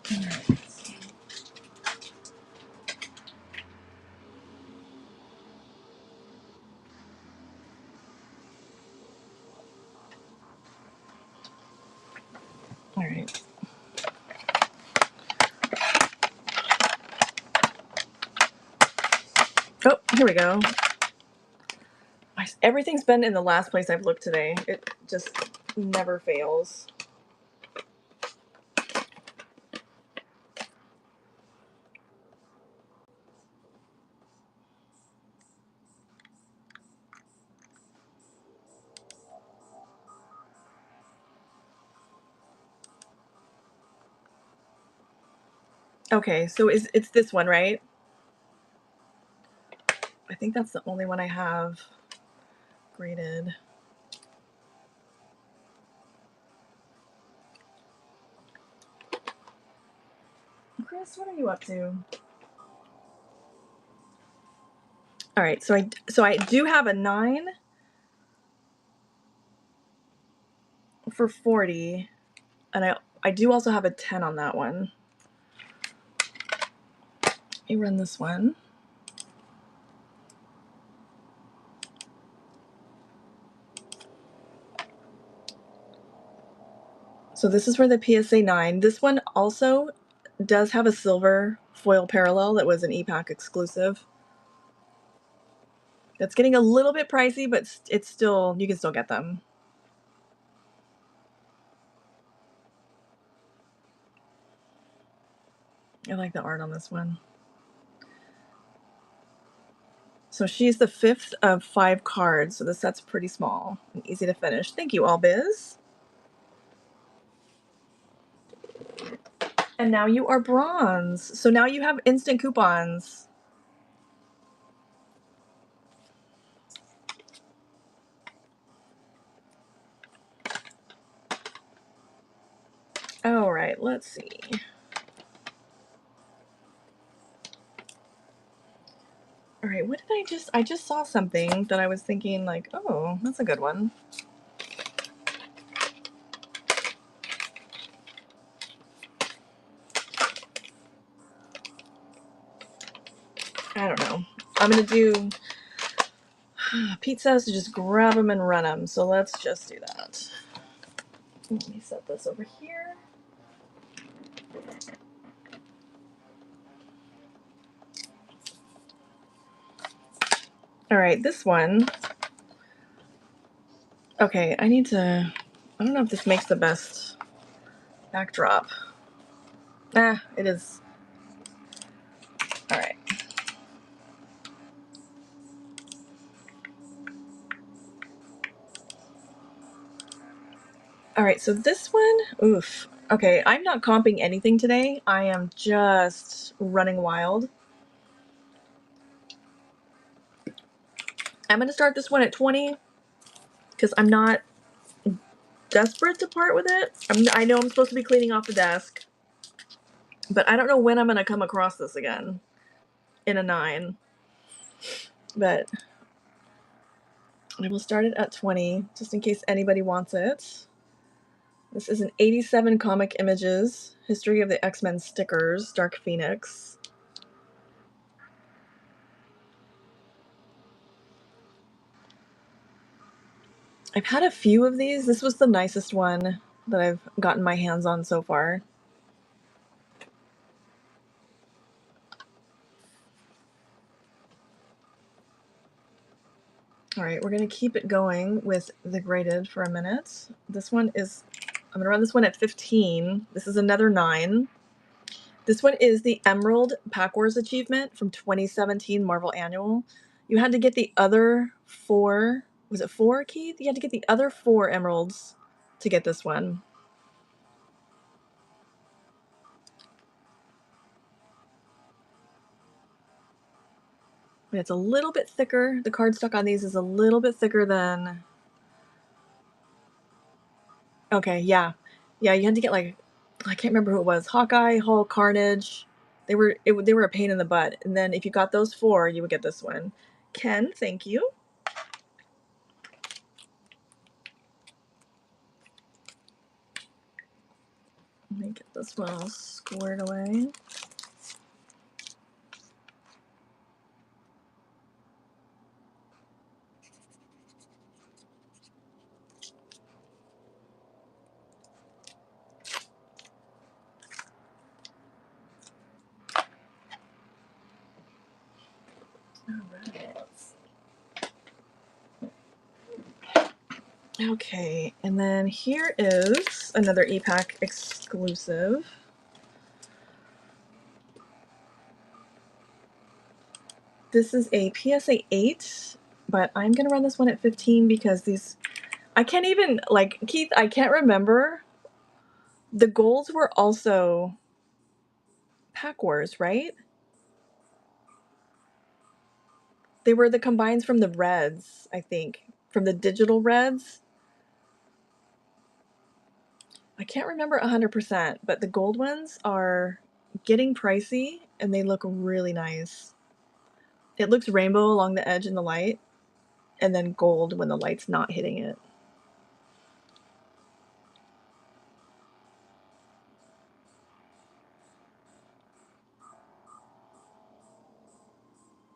All right. Oh, here we go. Everything's been in the last place I've looked today. It just never fails. Okay, so it's this one, right? I think that's the only one I have graded. Chris, what are you up to? All right, so I do have a 9 for 40, and I do also have a 10 on that one. Let me run this one. So this is for the PSA 9. This one also does have a silver foil parallel that was an EPAC exclusive. It's getting a little bit pricey, but it's still, you can still get them. I like the art on this one. So she's the 5th of 5 cards, so the set's pretty small and easy to finish. Thank you, All Biz. And now you are bronze. So now you have instant coupons. All right, let's see. All right, what did I just saw something that I was thinking like, oh, that's a good one. I don't know. I'm going to do, Pete says to just grab them and run them, so let's just do that. Let me set this over here. All right, this one. Okay, I don't know if this makes the best backdrop. It is. All right. All right, so this one, oof. Okay, I'm not comping anything today. I am just running wild. I'm going to start this one at 20 because I'm not desperate to part with it. I know I'm supposed to be cleaning off the desk, but I don't know when I'm going to come across this again in a 9. But I will start it at 20 just in case anybody wants it. This is an 87 Comic Images, History of the X-Men stickers, Dark Phoenix. I've had a few of these. This was the nicest one that I've gotten my hands on so far. All right, we're going to keep it going with the graded for a minute. This one is, I'm going to run this one at 15. This is another 9. This one is the Emerald Pack Wars achievement from 2017 Marvel Annual. You had to get the other 4, was it 4, Keith? You had to get the other 4 emeralds to get this one. And it's a little bit thicker. The cardstock on these is a little bit thicker than... Okay, yeah. Yeah, you had to get like, I can't remember who it was. Hawkeye, Hulk, Carnage. They were a pain in the butt. And then if you got those 4, you would get this one. Ken, thank you. Let me get this one all squared away. Okay, and then here is another EPAC exclusive. This is a PSA 8, but I'm going to run this one at 15 because these, I can't even, like, Keith, I can't remember. The golds were also Pack Wars, right? They were the combines from the reds, I think, from the digital reds. I can't remember 100%, but the gold ones are getting pricey and they look really nice. It looks rainbow along the edge in the light and then gold when the light's not hitting it.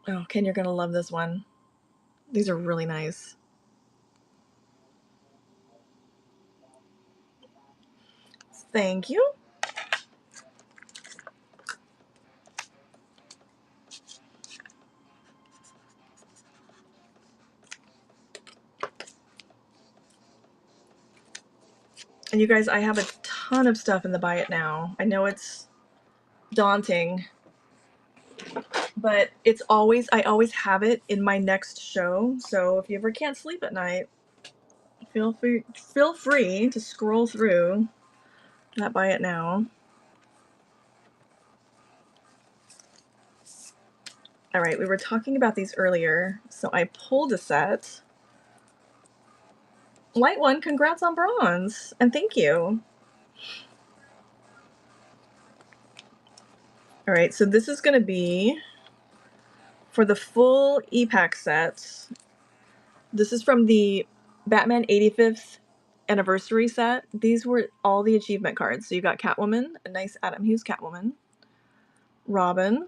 Oh, Ken, you're going to love this one. These are really nice. Thank you. And you guys, I have a ton of stuff in the buy it now. I know it's daunting, but it's always, I always have it in my next show. So if you ever can't sleep at night, feel free to scroll through that buy it now. All right, we were talking about these earlier, so I pulled a set. Light one, congrats on bronze, and thank you. All right, so this is going to be for the full EPAC set. This is from the Batman 85th anniversary set. These were all the achievement cards. So you got Catwoman, a nice Adam Hughes Catwoman, Robin,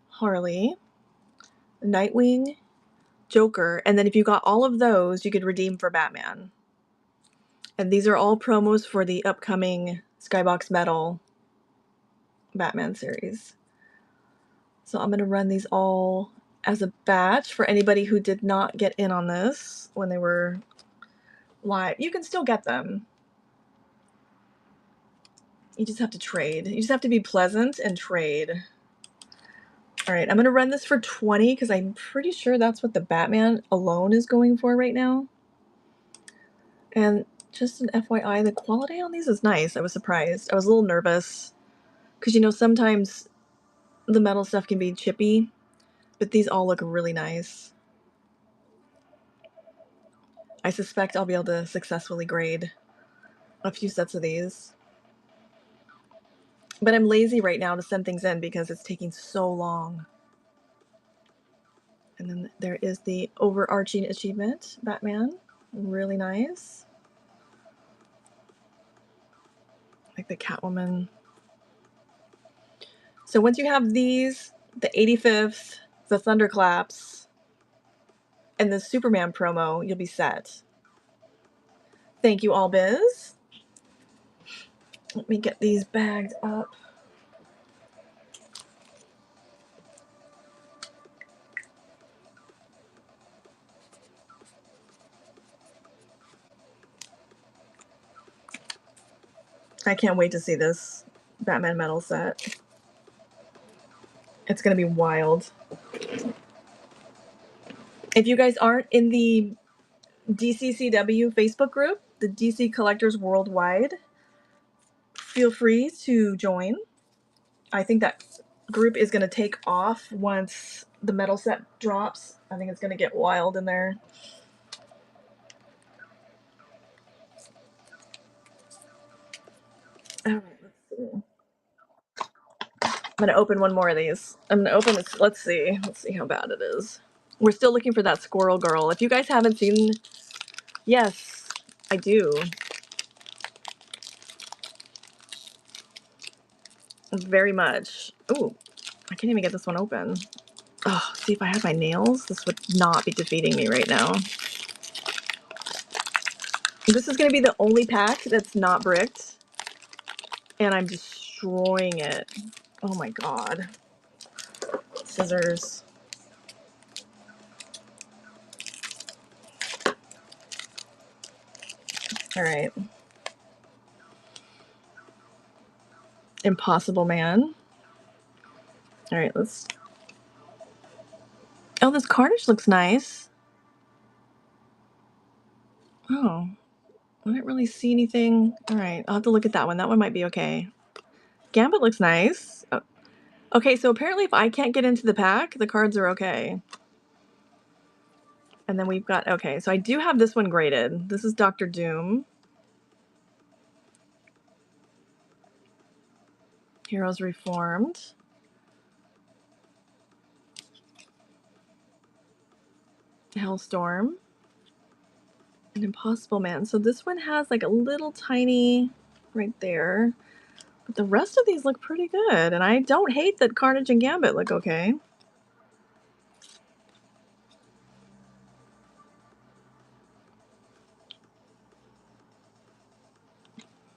Harley, Nightwing, Joker, and then if you got all of those, you could redeem for Batman. And these are all promos for the upcoming Skybox Metal Batman series. So I'm going to run these all as a batch for anybody who did not get in on this when they were live. You can still get them. You just have to trade. You just have to be pleasant and trade. All right, I'm going to run this for 20 because I'm pretty sure that's what the Batman alone is going for right now. And just an FYI, the quality on these is nice. I was surprised. I was a little nervous because, you know, sometimes the metal stuff can be chippy, but these all look really nice. I suspect I'll be able to successfully grade a few sets of these. But I'm lazy right now to send things in because it's taking so long. And then there is the overarching achievement, Batman. Really nice. Like the Catwoman. So once you have these, the 85th, the Thunderclaps, and the Superman promo, you'll be set. Thank you, All Biz. Let me get these bagged up. I can't wait to see this Batman metal set. It's going to be wild. If you guys aren't in the DCCW Facebook group, the DC Collectors Worldwide, feel free to join. I think that group is going to take off once the metal set drops. I think it's going to get wild in there. All right, let's see. I'm going to open one more of these. I'm going to open this. Let's see how bad it is. We're still looking for that Squirrel Girl. If you guys haven't seen, yes, I do. very much. Ooh, I can't even get this one open. Oh, see, if I had my nails, this would not be defeating me right now. This is going to be the only pack that's not bricked, and I'm destroying it. Oh my god. Scissors. All right. Impossible Man. All right, let's... Oh, this Carnage looks nice. Oh, I didn't really see anything. All right, I'll have to look at that one. That one might be okay. Gambit looks nice. Oh, okay, so apparently if I can't get into the pack, the cards are okay. And then we've got... Okay, so I do have this one graded. This is Dr. Doom. Heroes Reformed. Hellstorm. And Impossible Man. So this one has like a little tiny right there. But the rest of these look pretty good. And I don't hate that Carnage and Gambit look okay.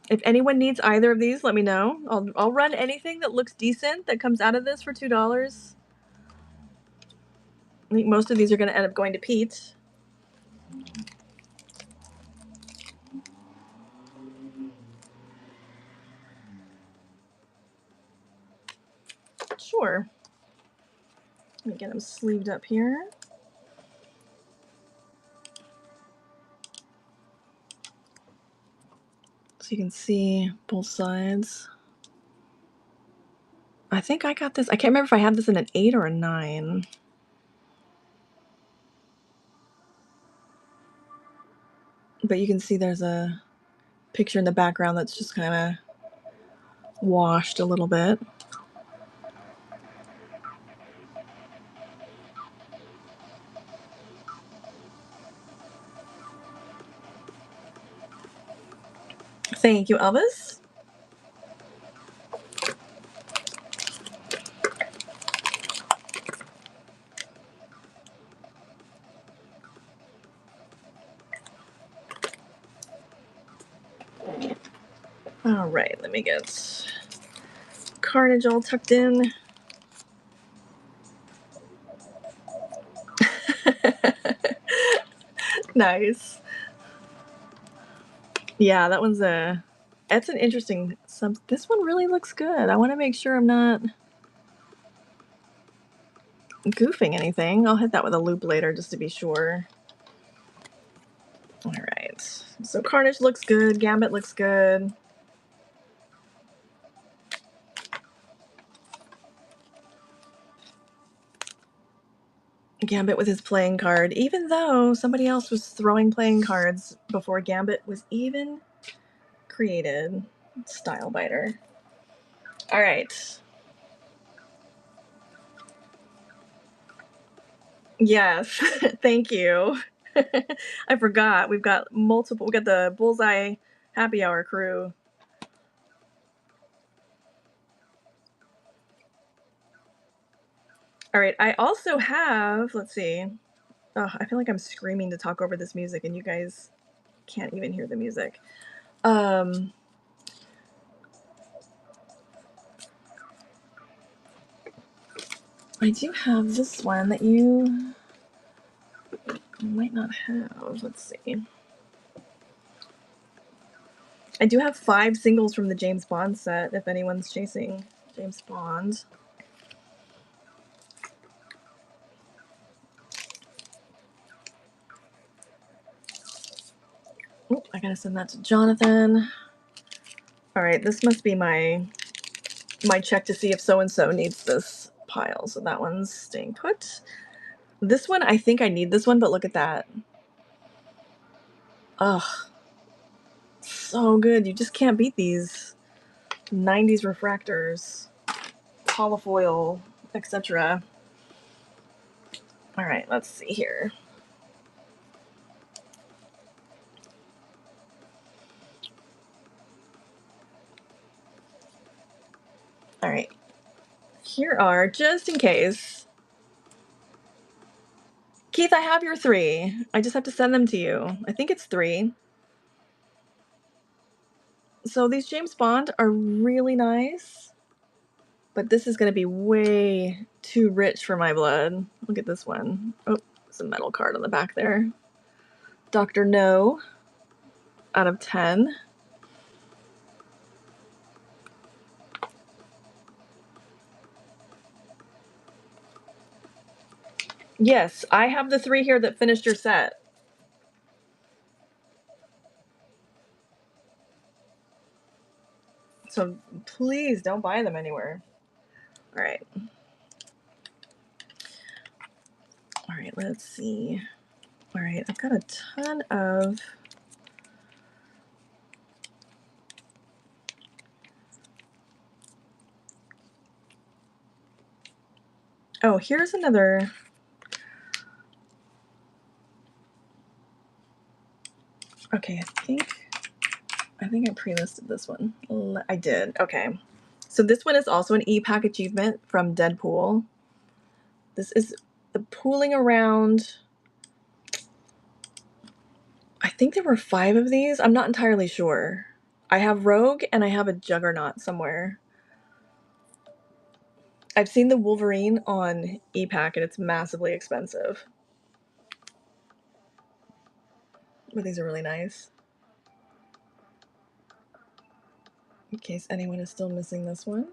If anyone needs either of these, let me know. I'll run anything that looks decent that comes out of this for $2. I think most of these are going to end up going to Pete. Sure. Let me get them sleeved up here. So you can see both sides. I think I got this. I can't remember if I have this in an 8 or a 9. But you can see there's a picture in the background that's just kind of washed a little bit. Thank you, Elvis. All right, let me get Carnage all tucked in. Nice. Yeah, that one's a... That's an interesting... This one really looks good. I want to make sure I'm not goofing anything. I'll hit that with a loop later just to be sure. All right. So Carnage looks good. Gambit looks good. Gambit with his playing card, even though somebody else was throwing playing cards before Gambit was even created. Style biter. All right. Yes. Thank you. I forgot. We've got multiple. We got the Bullseye Happy Hour crew. All right. I also have, let's see. Oh, I feel like I'm screaming to talk over this music and you guys can't even hear the music. I do have this one that you might not have. Let's see. I do have 5 singles from the James Bond set if anyone's chasing James Bond. Oh, I gotta send that to Jonathan. All right, this must be my check to see if so-and-so needs this pile. So that one's staying put. This one, I think I need this one, but look at that. Ugh. So good. You just can't beat these 90s refractors, holofoil, etc. All right, let's see here. All right. Here are, just in case. Keith, I have your 3. I just have to send them to you. I think it's 3. So these James Bond are really nice, but this is going to be way too rich for my blood. Look at this one. Oh, there's a metal card on the back there. Dr. No, out of 10. Yes, I have the 3 here that finished your set. So please don't buy them anywhere. All right. All right, let's see. All right, I've got a ton of... Oh, here's another... Okay, I think I pre-listed this one. I did. Okay. So this one is also an e-pack achievement from Deadpool. This is the pooling around... I think there were 5 of these. I'm not entirely sure. I have Rogue and I have a Juggernaut somewhere. I've seen the Wolverine on e-pack and it's massively expensive. But these are really nice. In case anyone is still missing this one.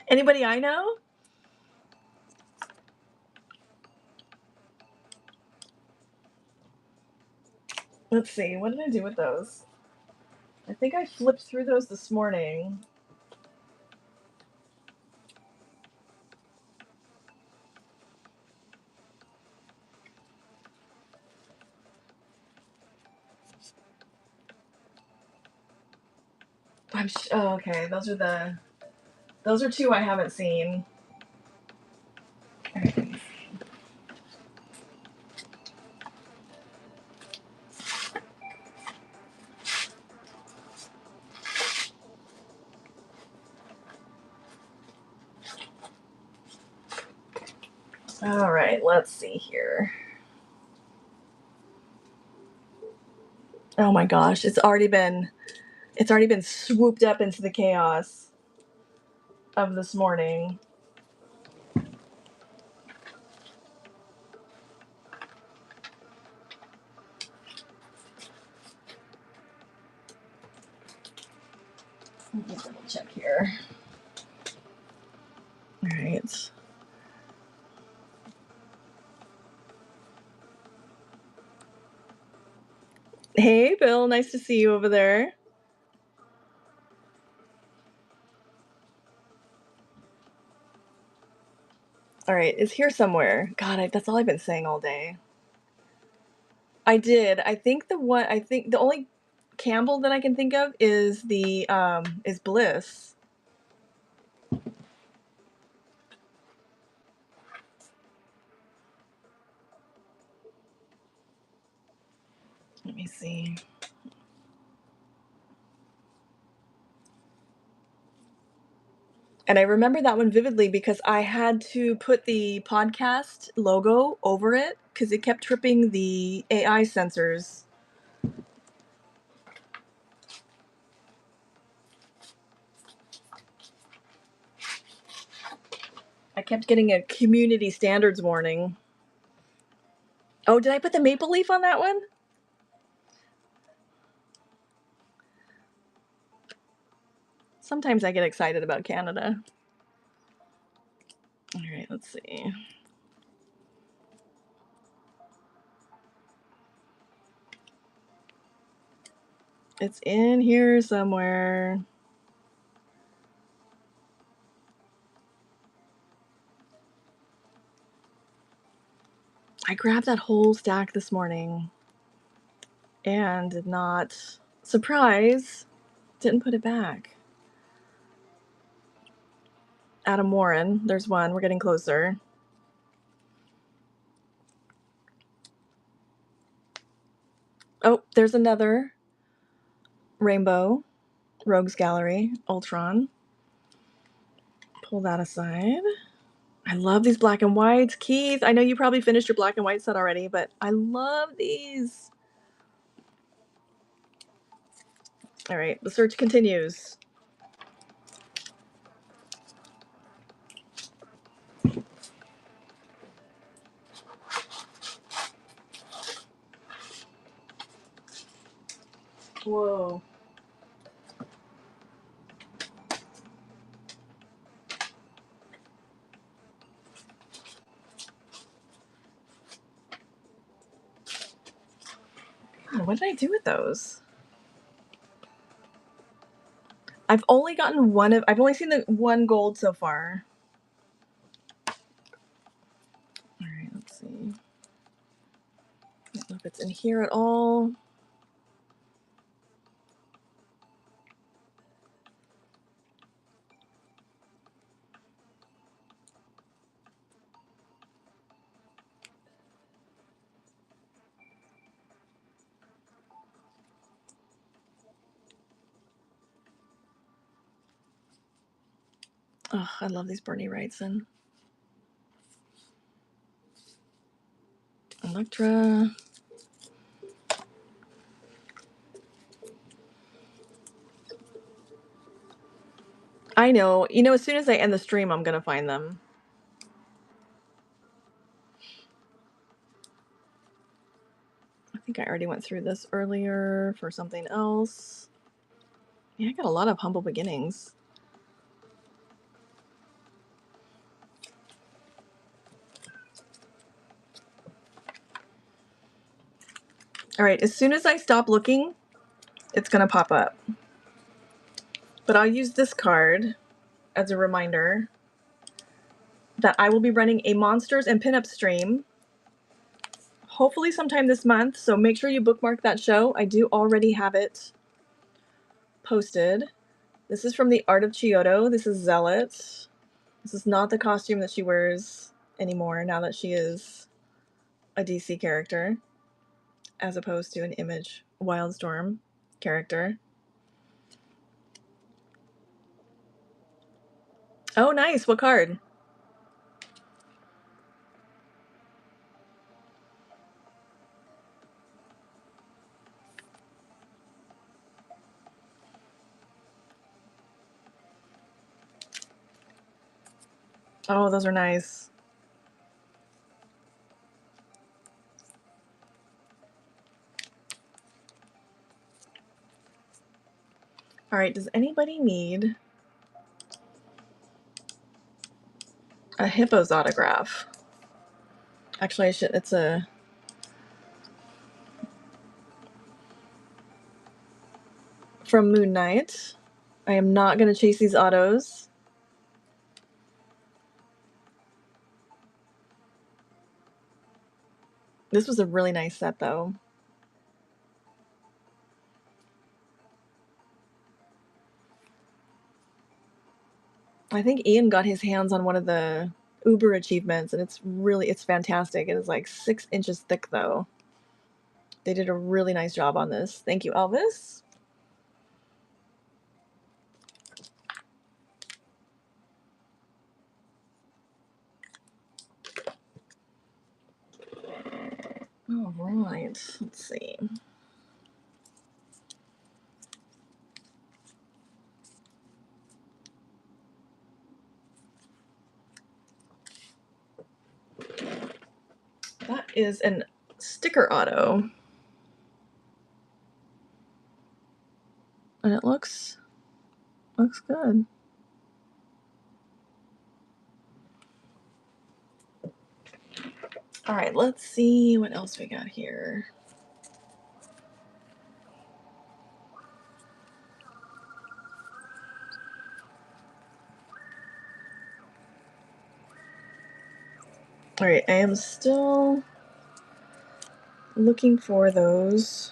Anybody I know? Let's see, what did I do with those? I think I flipped through those this morning. Oh, okay, those are 2 I haven't seen. All right, let's see here. Oh my gosh, it's already been swooped up into the chaos of this morning. Let me double check here. All right. Hey, Bill, nice to see you over there. All right, it's here somewhere. God, that's all I've been saying all day. I did. I think the only Campbell that I can think of is is Bliss. Let me see. And I remember that one vividly because I had to put the podcast logo over it because it kept tripping the AI sensors. I kept getting a community standards warning. Oh, did I put the maple leaf on that one? Sometimes I get excited about Canada. All right, let's see. It's in here somewhere. I grabbed that whole stack this morning and did not, surprise, didn't put it back. Adam Warren, there's one. We're getting closer. There's another rainbow Rogues Gallery Ultron. Pull that aside. I love these black and whites. Keith, I know you probably finished your black and white set already, but I love these. All right, the search continues. Whoa. God, what did I do with those? I've only gotten one of, I've only seen the one gold so far. All right, let's see. I don't know if it's in here at all. Oh, I love these Bernie Wrightson. Electra. I know. You know, as soon as I end the stream, I'm going to find them. I think I already went through this earlier for something else. Yeah, I got a lot of humble beginnings. All right, as soon as I stop looking, it's going to pop up. But I'll use this card as a reminder that I will be running a Monsters and Pinup stream, hopefully sometime this month, so make sure you bookmark that show. I do already have it posted. This is from the Art of Chiodo. This is Zealot. This is not the costume that she wears anymore now that she is a DC character, as opposed to an Image Wildstorm character. Oh, nice. What card? Oh, those are nice. All right, does anybody need a Hippo's autograph? Actually, I should, it's a... from Moon Knight. I am not going to chase these autos. This was a really nice set, though. I think Ian got his hands on one of the Uber achievements, and it's fantastic. It is like 6 inches thick, though. They did a really nice job on this. Thank you, Elvis. All right, let's see. That is an sticker auto. And it looks good. All right, let's see what else we got here. All right, I am still looking for those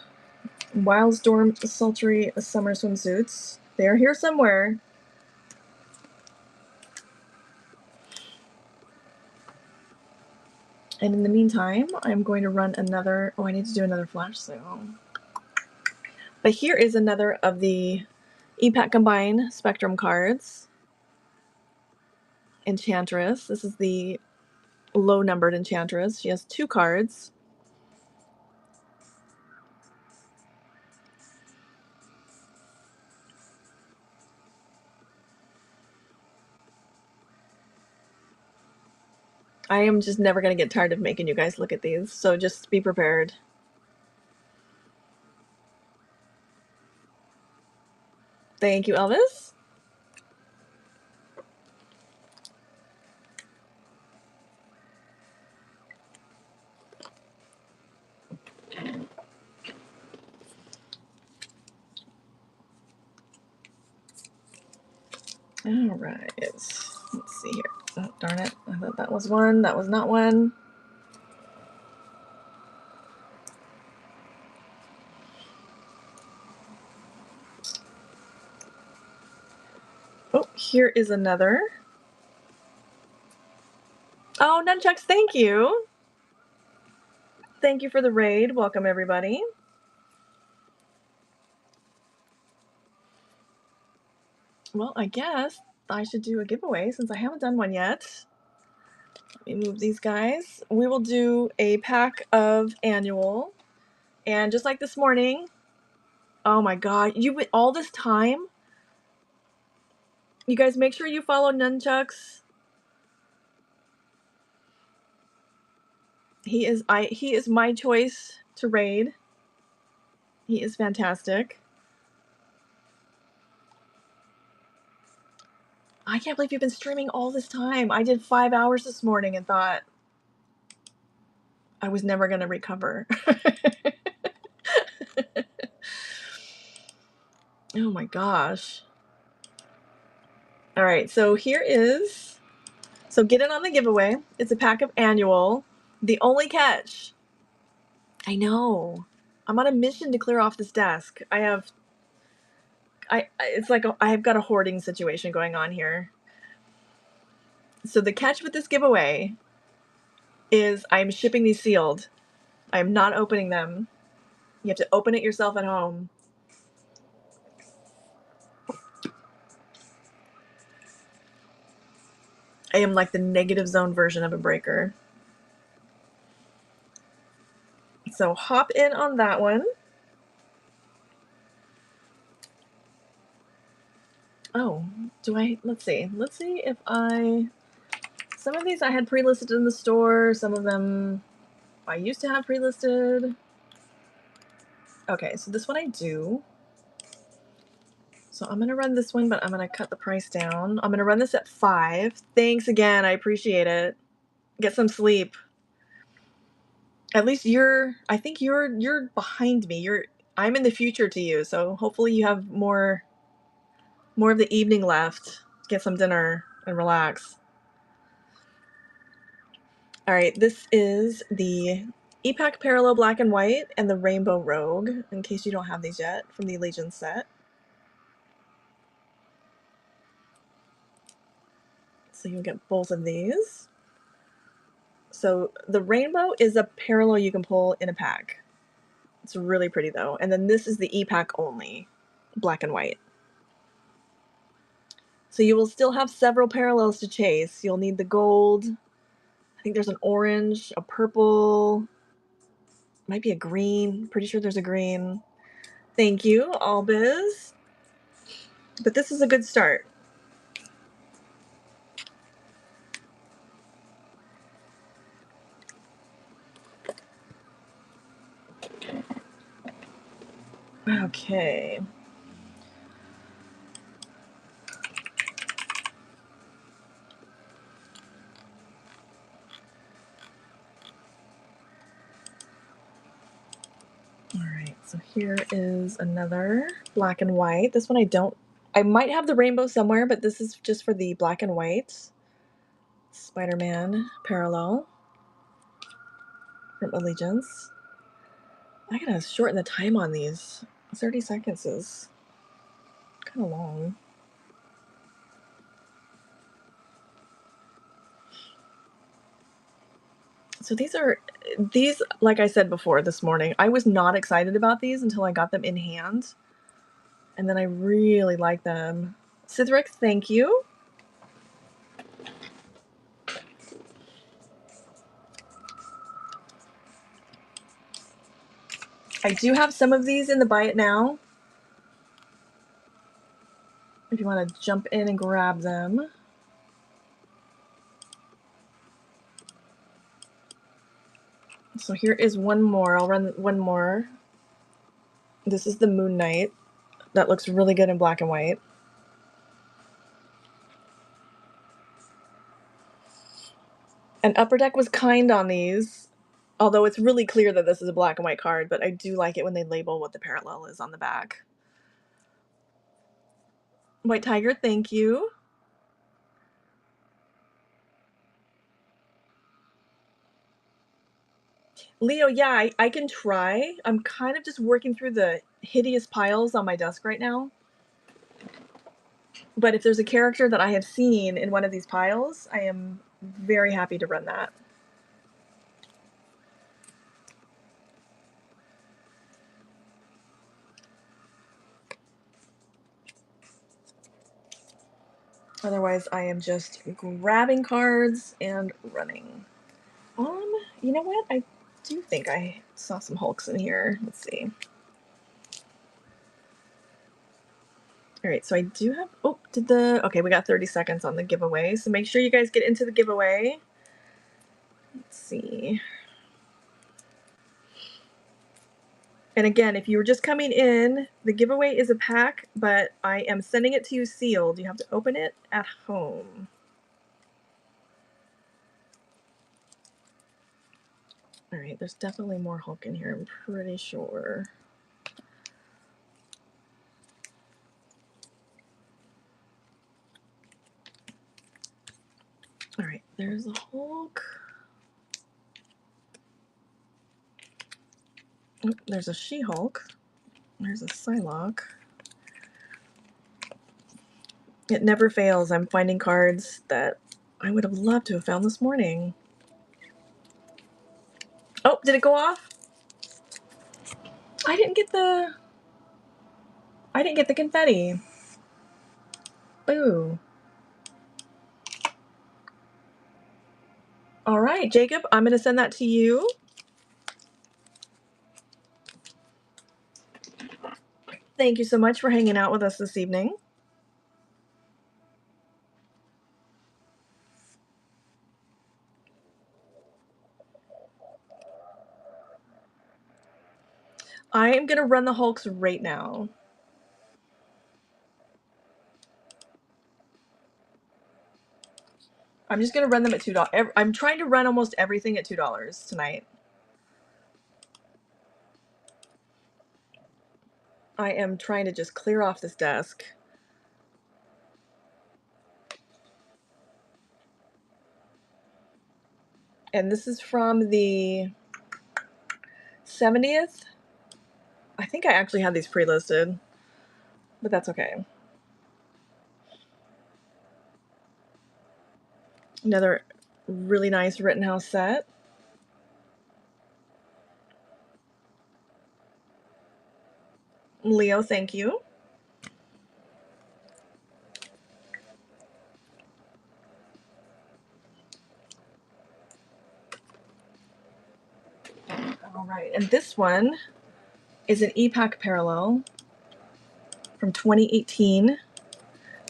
Wildstorm Sultry Summer Swimsuits. They are here somewhere. And in the meantime, I'm going to run another... Oh, I need to do another flash sale. But here is another of the EPAC Combine Spectrum cards. Enchantress. This is the low-numbered Enchantress. She has 2 cards. I am just never going to get tired of making you guys look at these, so just be prepared. Thank you, Elvis. All right. Let's see here. Oh, darn it. I thought that was one. That was not one. Oh, here is another. Oh, Nunchucks, thank you. Thank you for the raid. Welcome, everybody. Well, I guess I should do a giveaway since I haven't done one yet. Let me move these guys. We will do a pack of annual. And just like this morning, oh my god, you all this time? You guys make sure you follow Nunchucks. He is my choice to raid. He is fantastic. I can't believe you've been streaming all this time. I did 5 hours this morning and thought I was never going to recover. Oh my gosh. All right, so here is, so get in on the giveaway. It's a pack of annual. The only catch, I know, I'm on a mission to clear off this desk. It's like I have got a hoarding situation going on here. So the catch with this giveaway is I'm shipping these sealed. I'm not opening them. You have to open it yourself at home. I am like the negative zone version of a breaker. So hop in on that one. Oh, let's see if some of these I had pre-listed in the store, some of them I used to have pre-listed. Okay, so this one I do. So I'm gonna run this one, but I'm gonna cut the price down. I'm gonna run this at 5. Thanks again, I appreciate it. Get some sleep. At least I think you're behind me. I'm in the future to you, so hopefully you have more of the evening left. Get some dinner and relax. All right, this is the EPAC Parallel Black and White and the Rainbow Rogue, in case you don't have these yet, from the Legion set. So you'll get both of these. So the Rainbow is a parallel you can pull in a pack. It's really pretty though. And then this is the EPAC only, black and white. So you will still have several parallels to chase. You'll need the gold. I think there's an orange, a purple, might be a green. Pretty sure there's a green. Thank you, Albiz. But this is a good start. Okay. All right, so here is another black and white. This one I might have the rainbow somewhere, but this is just for the black and white Spider-Man parallel from Allegiance. I gotta shorten the time on these. 30 seconds is kind of long. So these, like I said before this morning, I was not excited about these until I got them in hand. And then I really like them. Cithric, thank you. I do have some of these in the buy it now, if you want to jump in and grab them. So here is one more. I'll run one more. This is the Moon Knight. That looks really good in black and white. And Upper Deck was kind on these, although it's really clear that this is a black and white card, but I do like it when they label what the parallel is on the back. White Tiger, thank you. Leo, yeah, I can try. I'm kind of just working through the hideous piles on my desk right now. But if there's a character that I have seen in one of these piles, I am very happy to run that. Otherwise, I am just grabbing cards and running. You know what? I do think I saw some Hulks in here. Let's see. All right, so I do have, okay, we got 30 seconds on the giveaway, so make sure you guys get into the giveaway. Let's see. And again, if you were just coming in, the giveaway is a pack, but I am sending it to you sealed. You have to open it at home. All right, there's definitely more Hulk in here, I'm pretty sure. All right, there's a Hulk. Oh, there's a She-Hulk. There's a Psylocke. It never fails. I'm finding cards that I would have loved to have found this morning. Oh, did it go off? I didn't get the confetti. Boo. All right, Jacob, I'm going to send that to you. Thank you so much for hanging out with us this evening. I am going to run the Hulks right now. I'm just going to run them at $2. I'm trying to run almost everything at $2 tonight. I am trying to just clear off this desk. And this is from the 70th. I think I actually had these pre-listed, but that's okay. Another really nice Rittenhouse set. Leo, thank you. All right, and this one is an EPAC parallel from 2018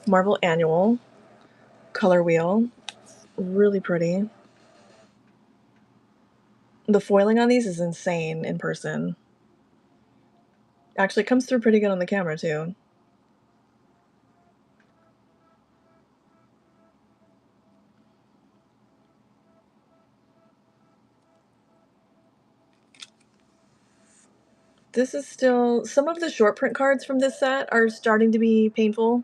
Marvel Annual color wheel. Really pretty. The foiling on these is insane in person. Actually, it comes through pretty good on the camera too. This is still, some of the short print cards from this set are starting to be painful.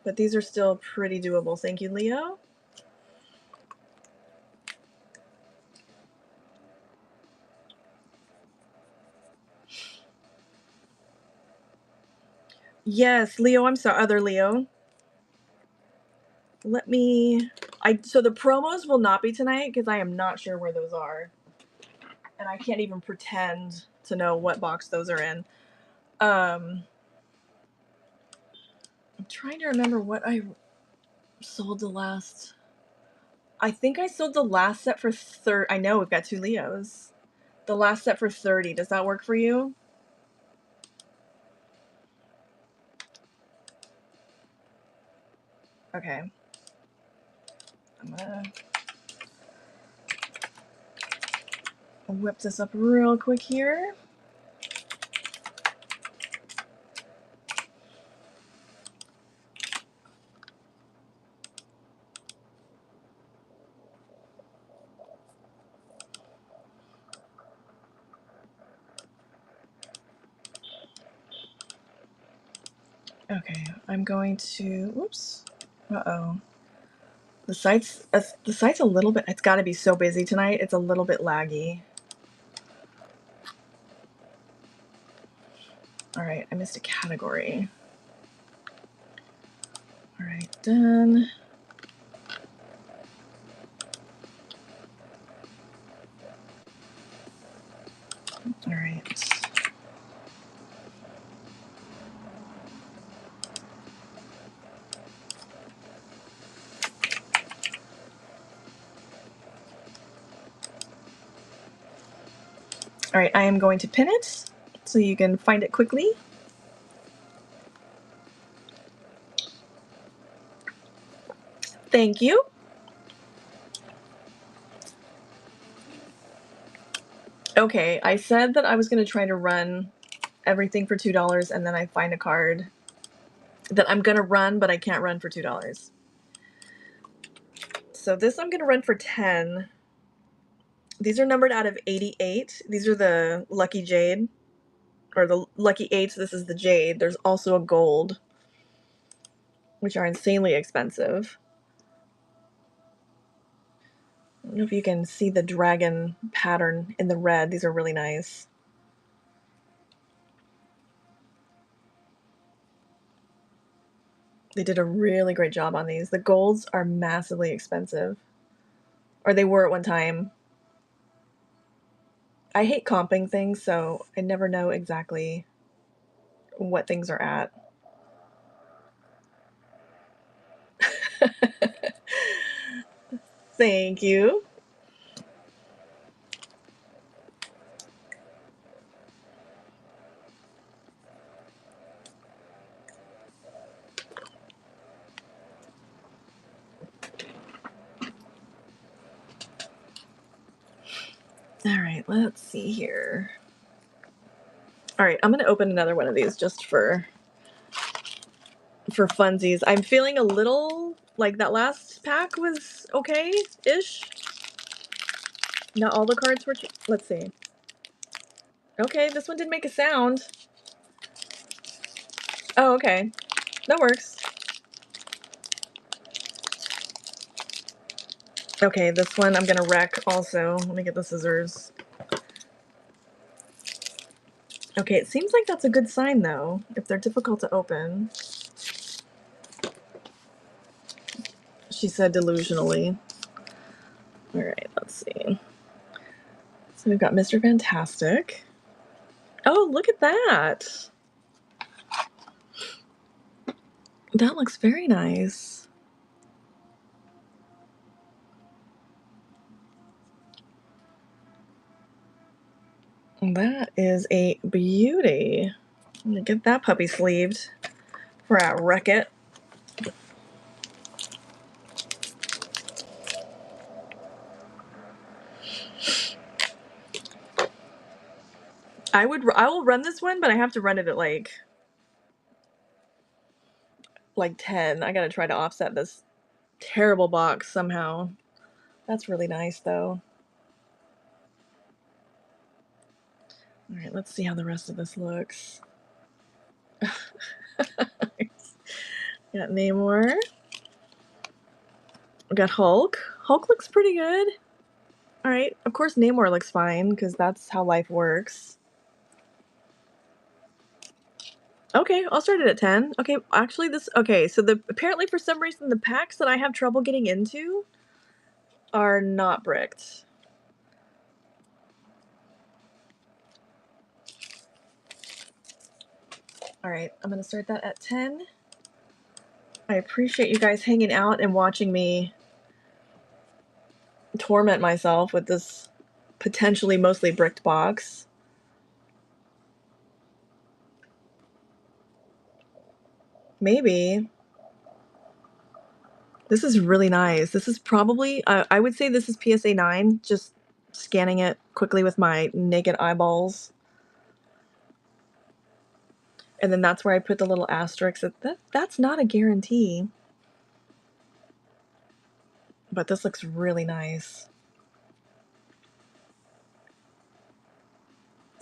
But these are still pretty doable. Thank you, Leo. Yes, Leo, I'm sorry, other Leo. So the promos will not be tonight because I am not sure where those are. And I can't even pretend to know what box those are in. I'm trying to remember what I sold the last. I think I sold the last set for 30. I know we've got 2 Leos. The last set for 30. Does that work for you? Okay. I'm gonna whip this up real quick here. Okay, I'm going to. Whoops. Uh-oh. The site's a little bit. It's got to be so busy tonight. It's a little bit laggy. All right, I missed a category. All right, done. All right. All right, I am going to pin it so you can find it quickly. Thank you. Okay, I said that I was going to try to run everything for $2 and then I find a card that I'm going to run, but I can't run for $2. So this I'm going to run for 10. These are numbered out of 88. These are the Lucky Jade, or the Lucky 8s. This is the Jade. There's also a Gold, which are insanely expensive. I don't know if you can see the dragon pattern in the red. These are really nice. They did a really great job on these. The golds are massively expensive. Or they were at one time. I hate comping things, so I never know exactly what things are at. Thank you. All right, let's see here. All right, I'm going to open another one of these just for funsies. I'm feeling a little like that last pack was okay-ish. Not all the cards were. Let's see. Okay, this one didn't make a sound. Oh, okay. That works. Okay, this one I'm gonna wreck also. Let me get the scissors. Okay, it seems like that's a good sign though, if they're difficult to open. She said delusionally. Alright, let's see. So we've got Mr. Fantastic. Oh, look at that! That looks very nice. That is a beauty. I'm gonna get that puppy sleeved before I wreck it. I will run this one, but I have to run it at like 10. I gotta try to offset this terrible box somehow. That's really nice though. Alright, let's see how the rest of this looks. Got Namor. We got Hulk. Hulk looks pretty good. Alright, of course Namor looks fine, because that's how life works. Okay, I'll start it at 10. Okay, actually this... Okay, so apparently for some reason the packs that I have trouble getting into are not bricked. All right, I'm going to start that at 10. I appreciate you guys hanging out and watching me torment myself with this potentially mostly bricked box. Maybe. This is really nice. This is probably, I would say this is PSA 9, just scanning it quickly with my naked eyeballs. And then that's where I put the little asterisk. That's not a guarantee. But this looks really nice.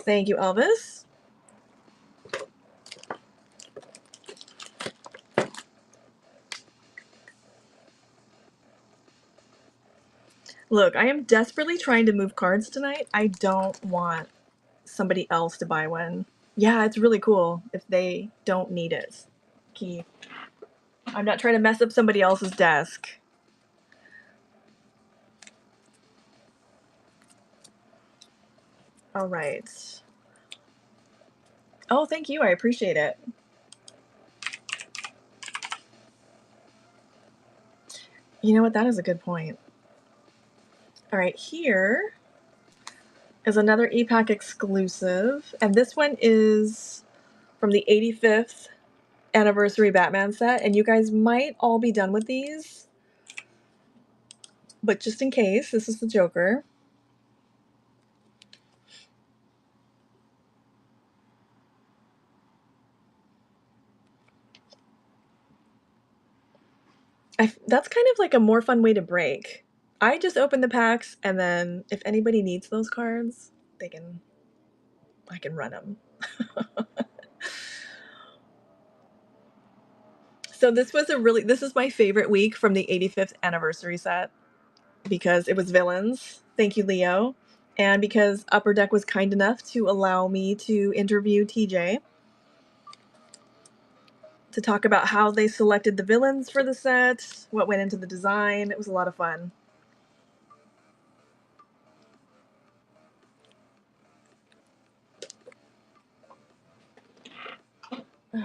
Thank you, Elvis. Look, I am desperately trying to move cards tonight. I don't want somebody else to buy one. Yeah, it's really cool if they don't need it. Key. I'm not trying to mess up somebody else's desk. All right. Oh, thank you. I appreciate it. You know what? That is a good point. All right, here is another EPAC exclusive. And this one is from the 85th anniversary Batman set. And you guys might all be done with these. But just in case, this is the Joker. That's kind of like a more fun way to break. I just open the packs, and then if anybody needs those cards, I can run them. So this is my favorite week from the 85th anniversary set because it was villains. Thank you, Leo. And because Upper Deck was kind enough to allow me to interview TJ to talk about how they selected the villains for the set, what went into the design. It was a lot of fun.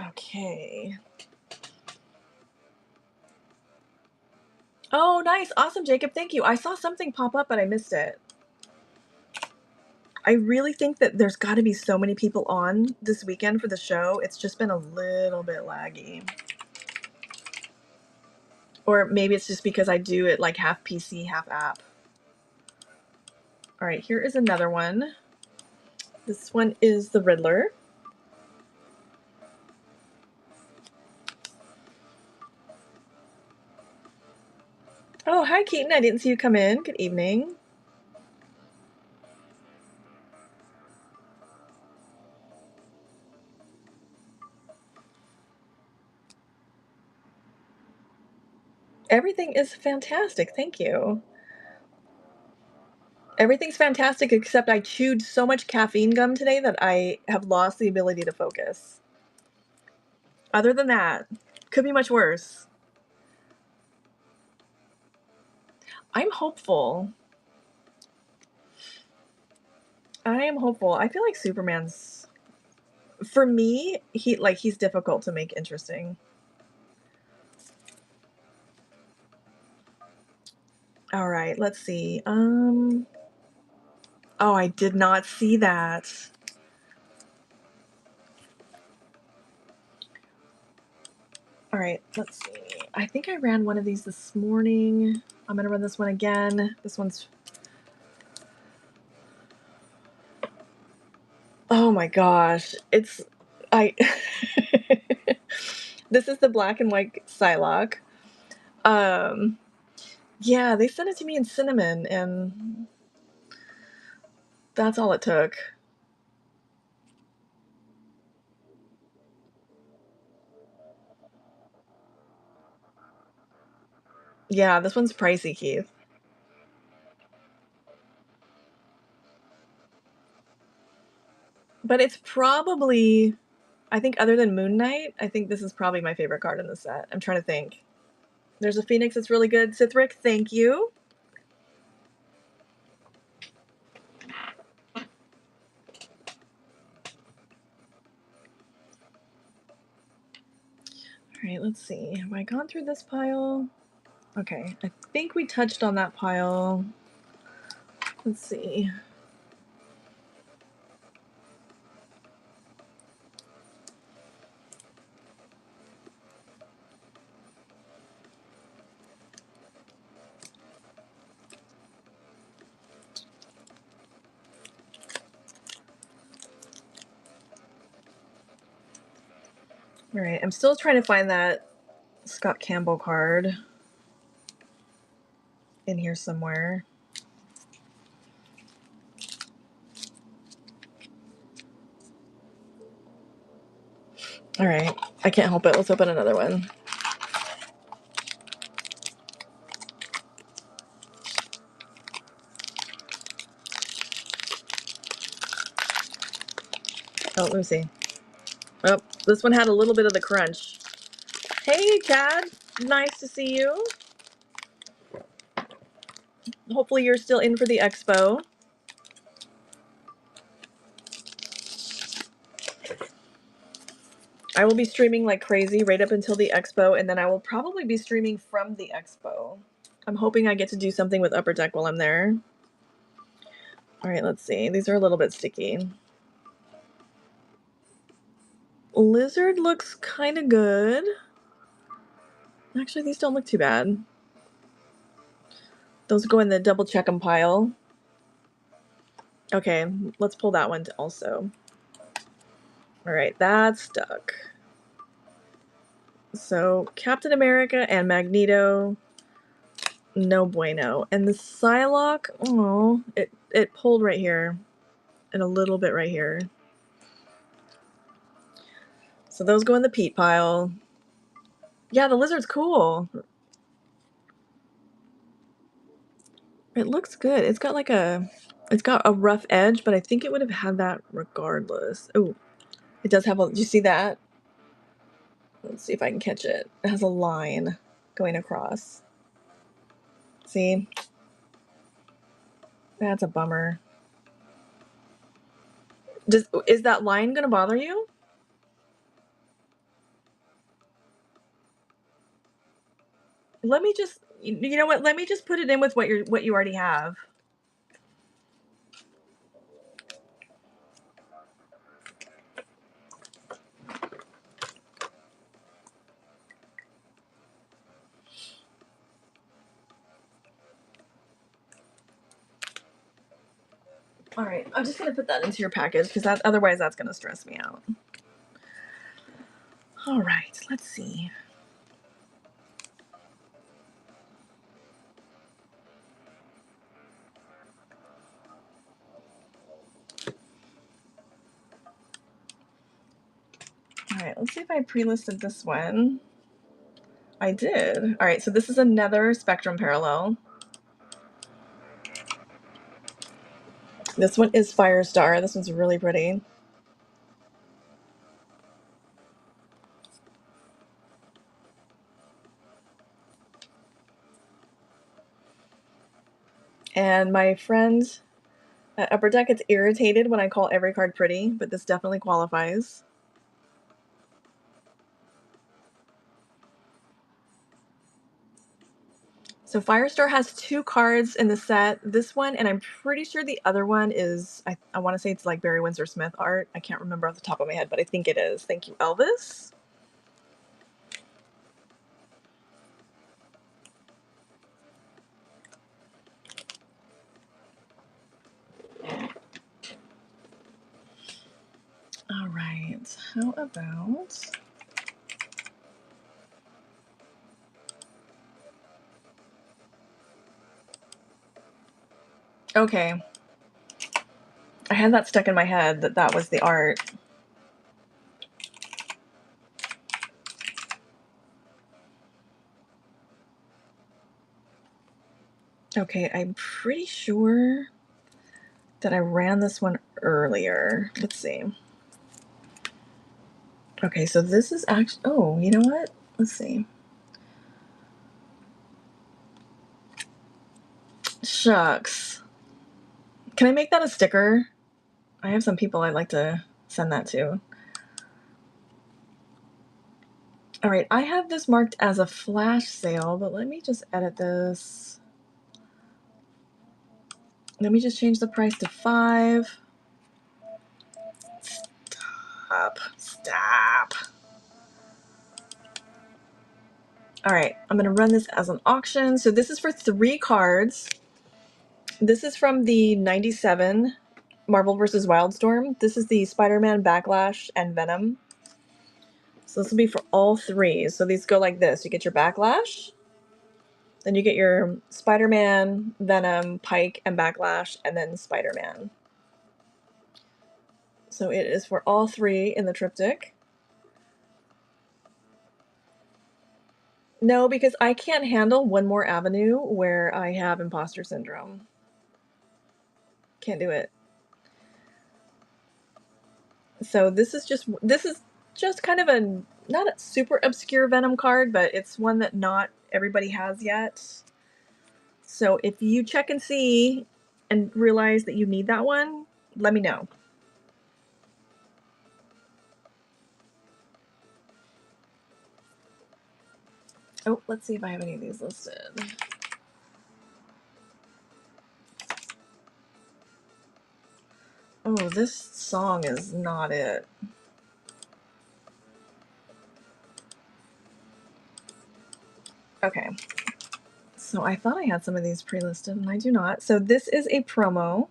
Okay. Oh, nice. Awesome, Jacob. Thank you. I saw something pop up, but I missed it. I really think that there's got to be so many people on this weekend for the show. It's just been a little bit laggy. Or maybe it's just because I do it like half PC, half app. All right, here is another one. This one is the Riddler. Oh, hi, Keaton. I didn't see you come in. Good evening. Everything is fantastic. Thank you. Everything's fantastic except I chewed so much caffeine gum today that I have lost the ability to focus. Other than that, could be much worse. I'm hopeful. I am hopeful. I feel like Superman's, for me, he's difficult to make interesting. All right, let's see. Oh, I did not see that. All right, let's see. I think I ran one of these this morning. I'm gonna run this one again. This one's, oh my gosh, I. This is the black and white Psylocke. Um, yeah, they sent it to me in cinnamon, and that's all it took. Yeah, this one's pricey, Keith. But it's probably, I think other than Moon Knight, I think this is probably my favorite card in the set. I'm trying to think. There's a Phoenix that's really good. Sithric, thank you. right, let's see. Have I gone through this pile? Okay, I think we touched on that pile. Let's see. All right, I'm still trying to find that Scott Campbell card in here somewhere. All right, I can't help it. Let's open another one. Oh, let me see. Oh, this one had a little bit of the crunch. Hey, Chad. Nice to see you. Hopefully you're still in for the expo. I will be streaming like crazy right up until the expo, and then I will probably be streaming from the expo. I'm hoping I get to do something with Upper Deck while I'm there. All right, let's see. These are a little bit sticky. Lizard looks kind of good. Actually, these don't look too bad. Those go in the double check 'em pile. Okay, let's pull that one also. All right, that's stuck. So Captain America and Magneto, no bueno. And the Psylocke, oh, it pulled right here and a little bit right here. So those go in the Pete pile. Yeah, the lizard's cool. It looks good. It's got a rough edge, but I think it would have had that regardless. Oh, it does have a, do you see that? Let's see if I can catch it. It has a line going across. See? That's a bummer. Is that line gonna bother you? Let me just, you know what? Let me just put it in with what you already have. All right, I'm just gonna put that into your package because otherwise that's gonna stress me out. All right, let's see. All right, let's see if I pre-listed this one. I did. All right, so this is another Spectrum parallel. This one is Firestar. This one's really pretty. And my friend at Upper Deck gets irritated when I call every card pretty, but this definitely qualifies. So Firestar has 2 cards in the set. This one, and I'm pretty sure the other one is, I want to say it's like Barry Windsor Smith art. I can't remember off the top of my head, but I think it is. Thank you, Elvis. All right, how about... Okay. I had that stuck in my head that was the art. Okay, I'm pretty sure that I ran this one earlier. Let's see. Okay, so this is actually... Oh, you know what? Let's see. Shucks. Can I make that a sticker? I have some people I'd like to send that to. All right, I have this marked as a flash sale, but let me just edit this. Let me just change the price to 5. Stop. All right, I'm gonna run this as an auction. So this is for 3 cards. This is from the 97 Marvel vs. Wildstorm. This is the Spider-Man Backlash and Venom. So this will be for all 3. So these go like this. You get your Backlash, then you get your Spider-Man, Venom, Pike, and Backlash, and then Spider-Man. So it is for all 3 in the triptych. No, because I can't handle one more avenue where I have imposter syndrome. Can't do it. So this is just kind of a not a super obscure Venom card, but it's one that not everybody has yet. So if you check and see and realize that you need that one, let me know. Oh, let's see if I have any of these listed. Oh, this song is not it. Okay. So I thought I had some of these pre-listed, and I do not. So this is a promo.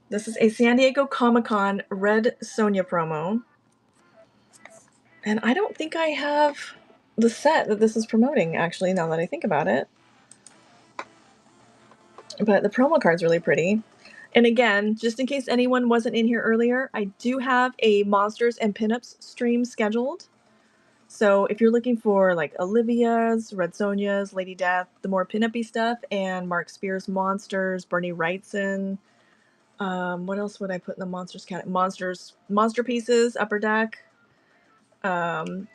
This is a San Diego Comic-Con Red Sonja promo. And I don't think I have the set that this is promoting, actually, now that I think about it. But the promo card's really pretty. And again, just in case anyone wasn't in here earlier, I do have a Monsters and Pinups stream scheduled. So if you're looking for like Olivia's, Red Sonja's, Lady Death, the more pinup-y stuff, and Mark Spears monsters, Bernie Wrightson, what else would I put in the monsters category? Monster pieces, Upper Deck.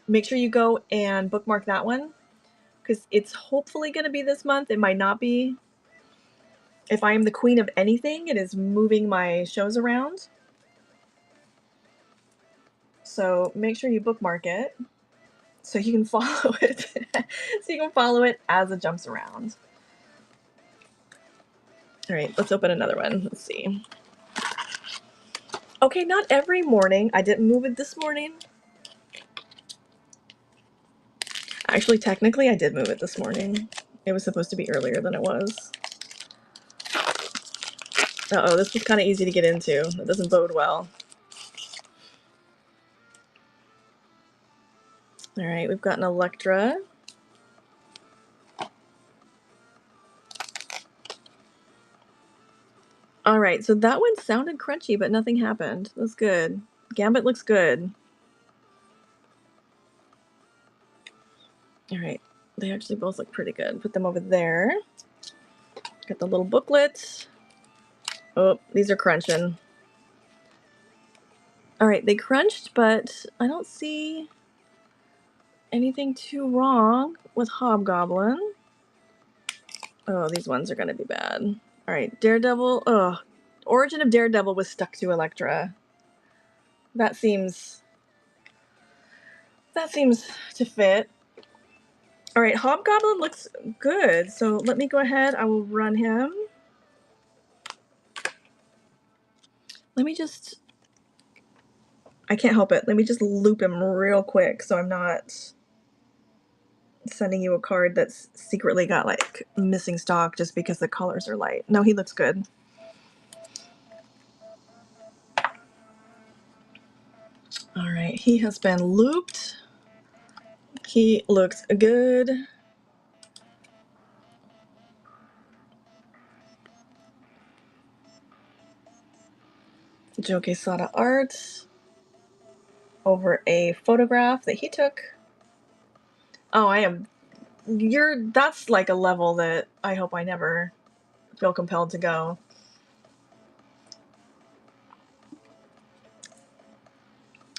Make sure you go and bookmark that one, because it's hopefully going to be this month. It might not be. If I am the queen of anything, it is moving my shows around. So make sure you bookmark it so you can follow it. So you can follow it as it jumps around. All right, let's open another one. Let's see. Okay, not every morning. I didn't move it this morning. Actually, technically, I did move it this morning. It was supposed to be earlier than it was. Uh-oh, this was kind of easy to get into. It doesn't bode well. All right, we've got an Electra. All right, so that one sounded crunchy, but nothing happened. That's good. Gambit looks good. All right, they actually both look pretty good. Put them over there. Got the little booklet. Oh, these are crunching. All right, they crunched, but I don't see anything too wrong with Hobgoblin. Oh, these ones are going to be bad. All right, Daredevil. Ugh. Origin of Daredevil was stuck to Elektra. That seems to fit. All right, Hobgoblin looks good. So let me go ahead. I will run him. Let me just... I can't help it. Let me just loop him real quick so I'm not sending you a card that's secretly got like missing stock just because the colors are light. No, he looks good. All right, he has been looped. He looks good. Joe Quesada art over a photograph that he took. Oh, that's like a level that I hope I never feel compelled to go.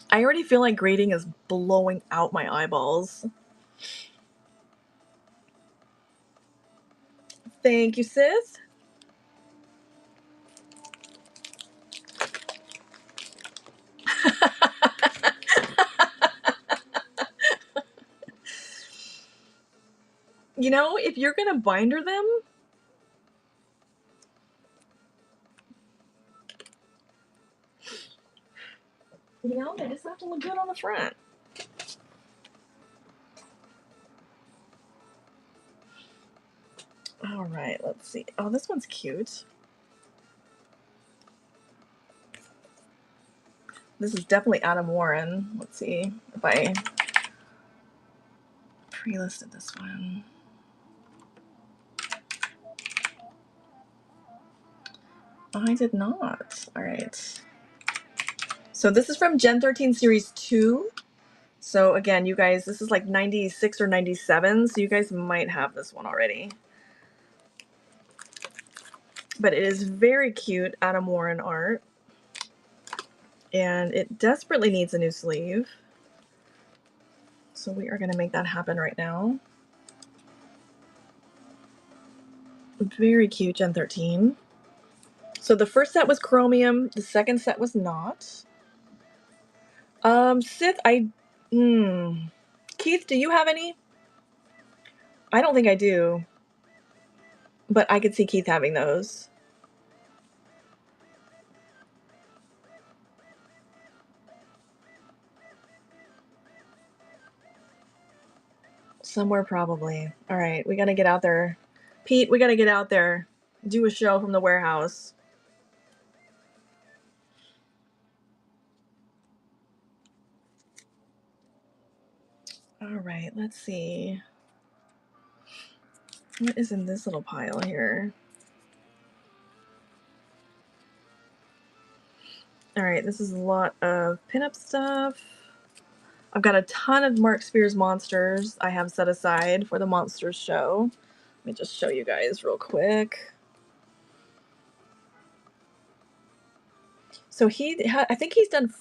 I already feel like grading is blowing out my eyeballs. Thank you, sis. You know, if you're gonna binder them, you know, they just have to look good on the front. All right, let's see. Oh, this one's cute. This is definitely Adam Warren. Let's see if I pre-listed this one. I did not. All right. So this is from Gen 13 Series 2. So again, you guys, this is like 96 or 97, so you guys might have this one already. But it is very cute Adam Warren art. And it desperately needs a new sleeve. So we are going to make that happen right now. Very cute Gen 13. So the first set was chromium, the second set was not. Sith, Keith, do you have any? I don't think I do. But I could see Keith having those. Somewhere probably. All right, we got to get out there. Pete, we got to get out there. Do a show from the warehouse. All right, let's see. What is in this little pile here? All right, this is a lot of pinup stuff. I've got a ton of Mark Spears monsters I have set aside for the Monsters show. Let me just show you guys real quick. So I think he's done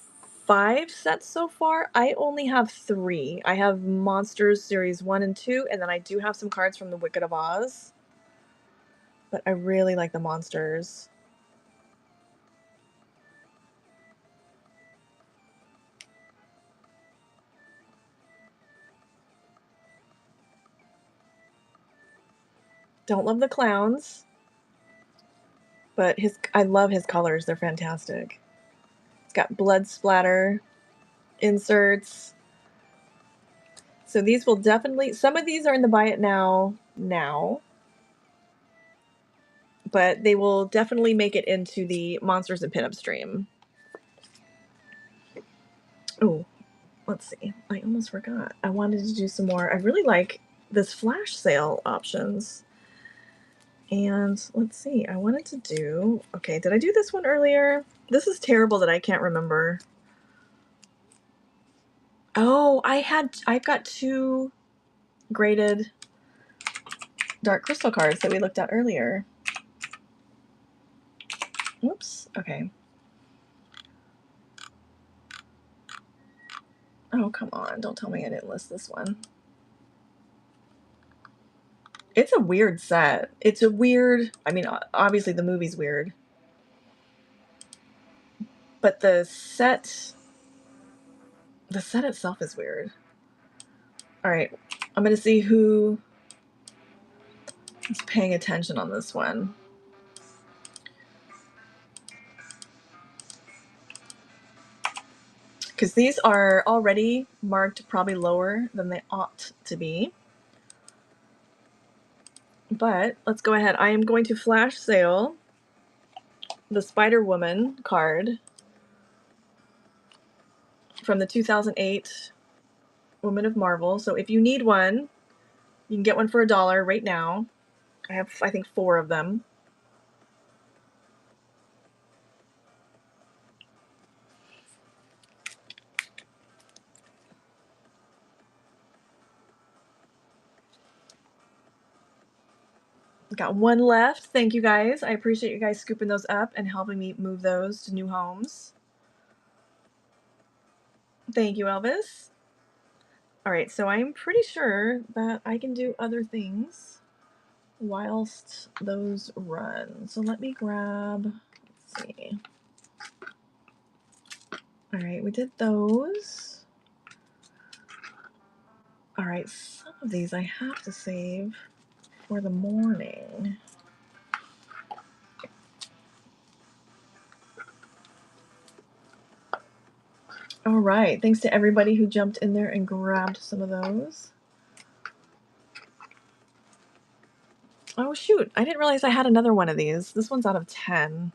5 sets so far. I only have 3. I have Monsters Series 1 and 2, and then I do have some cards from the Wicked of Oz. But I really like the monsters. Don't love the clowns, but I love his colors. They're fantastic. It's got blood splatter inserts. So these will definitely, some of these are in the buy it now, but they will definitely make it into the Monsters and Pinup stream. Oh, let's see. I almost forgot. I wanted to do some more. I really like this flash sale options. And let's see. I wanted to do, okay, did I do this one earlier? This is terrible that I can't remember. Oh, I've got 2 graded Dark Crystal cards that we looked at earlier. Oops. Okay. Oh, come on. Don't tell me I didn't list this one. It's a weird set. It's a weird, I mean, obviously the movie's weird. But the set itself is weird. All right. I'm going to see who is paying attention on this one. Because these are already marked probably lower than they ought to be. But let's go ahead. I am going to flash sale the Spider-Woman card from the 2008 Woman of Marvel. So if you need one, you can get one for $1 right now. I have, I think, 4 of them. Got 1 left. Thank you guys. I appreciate you guys scooping those up and helping me move those to new homes. Thank you, Elvis. All right, so I'm pretty sure that I can do other things whilst those run. So let me grab, let's see. All right, we did those. All right, some of these I have to save for the morning. All right, thanks to everybody who jumped in there and grabbed some of those. Oh shoot, I didn't realize I had another one of these. This one's out of 10.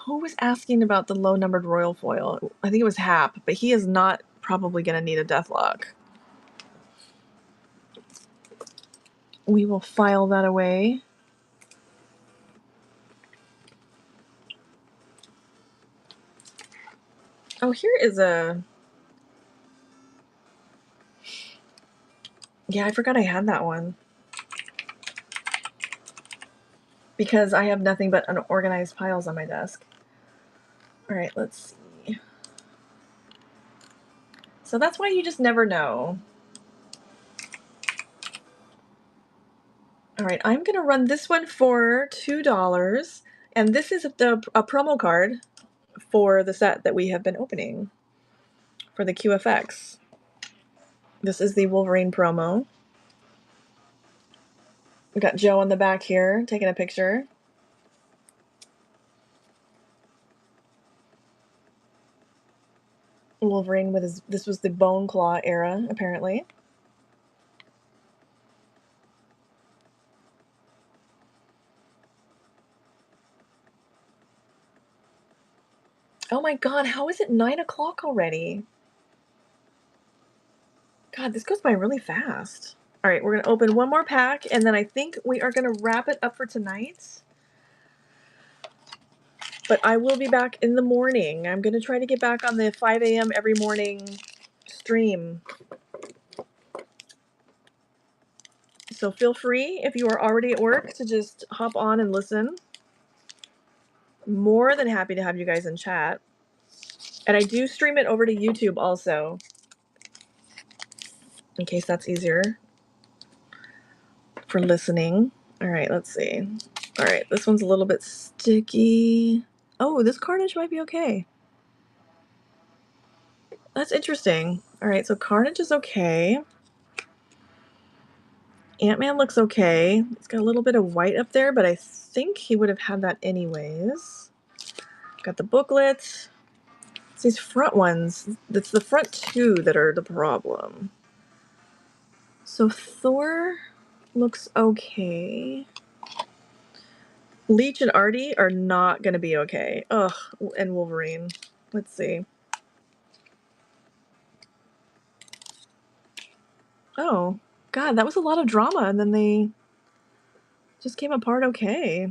Who was asking about the low numbered royal foil? I think it was Hap, but he is not probably going to need a deathlock. We will file that away. Oh, here is a... Yeah, I forgot I had that one. Because I have nothing but unorganized piles on my desk. All right, let's see. So that's why you just never know. All right, I'm going to run this one for $2. And this is a promo card for the set that we have been opening for the QFX. This is the Wolverine promo. We got Joe on the back here taking a picture. Wolverine with his, this was the Bone Claw era, apparently. Oh my god, how is it 9 o'clock already? God, this goes by really fast. All right, we're going to open one more pack, and then I think we are going to wrap it up for tonight. But I will be back in the morning. I'm going to try to get back on the 5 a.m. every morning stream. So feel free, if you are already at work, to just hop on and listen. More than happy to have you guys in chat. And I do stream it over to YouTube also, in case that's easier for listening. All right, let's see. All right, this one's a little bit sticky. Oh, this Carnage might be okay. That's interesting. All right, so Carnage is okay. Ant-Man looks okay. It's got a little bit of white up there, but I think he would have had that anyways. Got the booklet. It's these front ones. It's the front two that are the problem. So Thor looks okay. Leech and Artie are not going to be okay. Ugh, and Wolverine. Let's see. Oh, God, that was a lot of drama, and then they just came apart okay.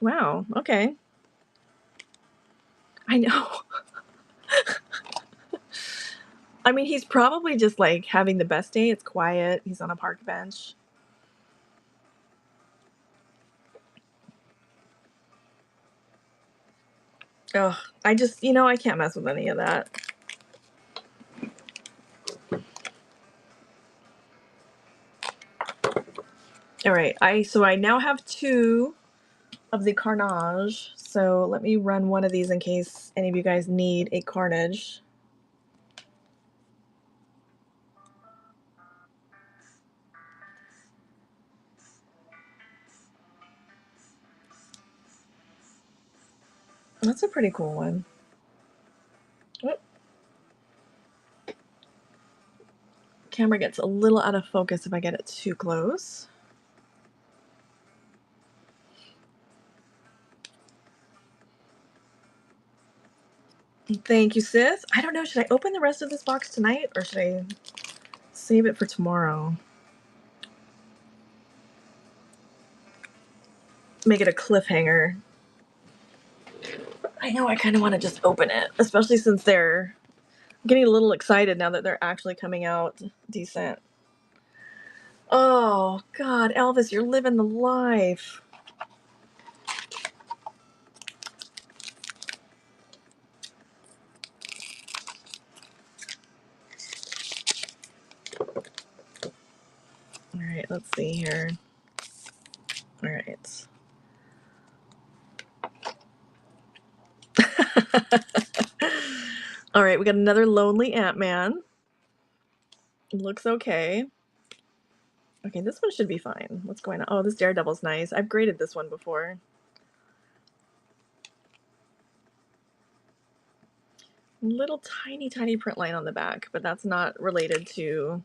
Wow, okay. I know. I mean, he's probably just, like, having the best day. It's quiet. He's on a park bench. Ugh, I just, you know, I can't mess with any of that. All right, so I now have 2 of the Carnage. So let me run one of these in case any of you guys need a Carnage. That's a pretty cool one. Oh. Camera gets a little out of focus if I get it too close. Thank you, sis. I don't know, should I open the rest of this box tonight or should I save it for tomorrow? Make it a cliffhanger. I know I kind of want to just open it, especially since they're getting a little excited now that they're actually coming out decent. Oh, God, Elvis, you're living the life. All right, let's see here. All right. All right, we got another lonely Ant-Man. Looks okay. Okay, this one should be fine. What's going on? Oh, this Daredevil's nice. I've graded this one before. Little tiny, tiny print line on the back, but that's not related to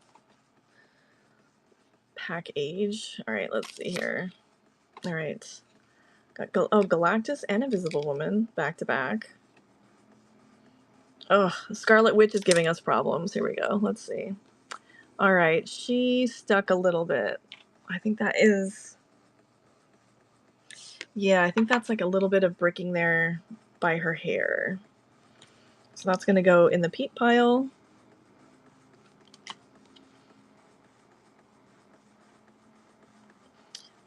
pack age. All right, let's see here. All right. Got Galactus and Invisible Woman back to back. Oh, Scarlet Witch is giving us problems. Here we go. Let's see. All right, she stuck a little bit. I think that is... Yeah, I think that's like a little bit of bricking there by her hair. So that's going to go in the Pete pile.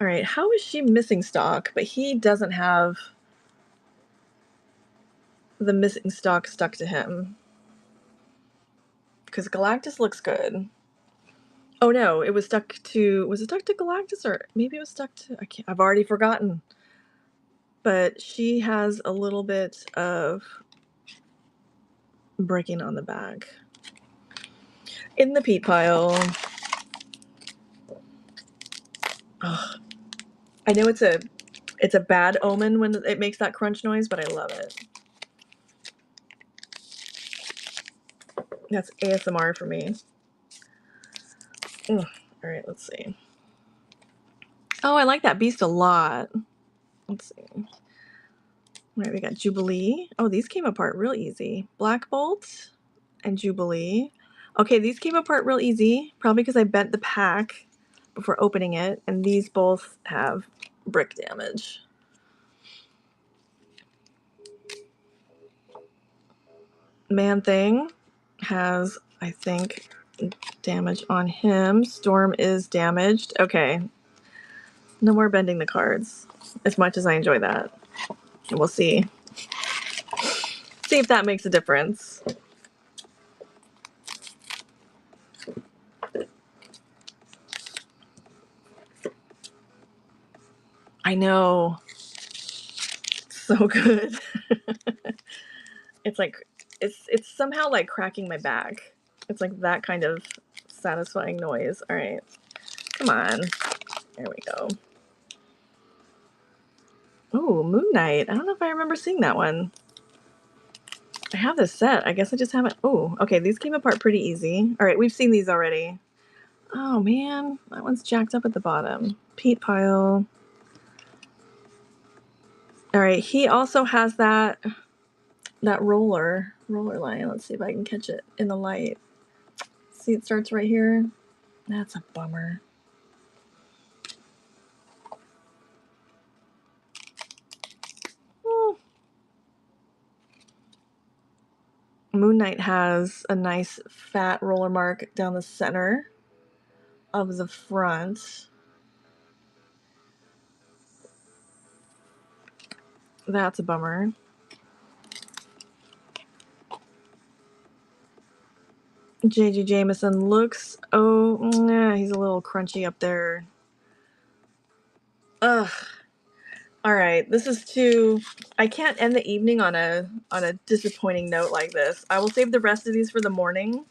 All right, how is she missing stock, but he doesn't have the missing stock stuck to him? Because Galactus looks good. Oh no, it was stuck to... Was it stuck to Galactus, or maybe it was stuck to... I've already forgotten. But she has a little bit of breaking on the back. In the Pete pile. Ugh. I know it's a bad omen when it makes that crunch noise, but I love it. That's ASMR for me. Ugh. All right, let's see. Oh, I like that beast a lot. Let's see. All right, we got Jubilee. Oh, these came apart real easy. Black Bolt and Jubilee. Okay, these came apart real easy, probably because I bent the pack before opening it, and these both have brick damage. Man-Thing has, I think, damage on him. Storm is damaged. Okay. No more bending the cards, as much as I enjoy that. We'll see. See if that makes a difference. I know. So good. It's like, it's somehow like cracking my back. It's like that kind of satisfying noise. All right. Come on. There we go. Oh, Moon Knight. I don't know if I remember seeing that one. I have this set. I guess I just haven't... Oh, okay. These came apart pretty easy. All right. We've seen these already. Oh, man. That one's jacked up at the bottom. Pete pile. All right. He also has that roller line. Let's see if I can catch it in the light. See, it starts right here. That's a bummer. Moon Knight has a nice fat roller mark down the center of the front. That's a bummer. J.J. Jameson looks... Oh, he's a little crunchy up there. Ugh. All right, this is too... I can't end the evening on a disappointing note like this. I will save the rest of these for the morning.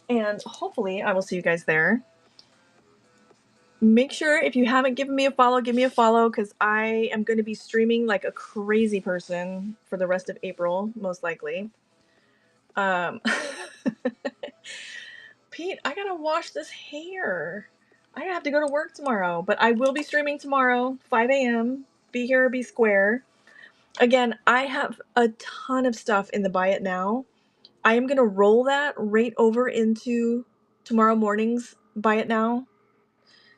And hopefully I will see you guys there. Make sure, if you haven't given me a follow, give me a follow, because I am going to be streaming like a crazy person for the rest of April, most likely. Pete, I gotta wash this hair. I have to go to work tomorrow, but I will be streaming tomorrow, 5 a.m. Be here or be square. Again, I have a ton of stuff in the Buy It Now. I am going to roll that right over into tomorrow morning's Buy It Now.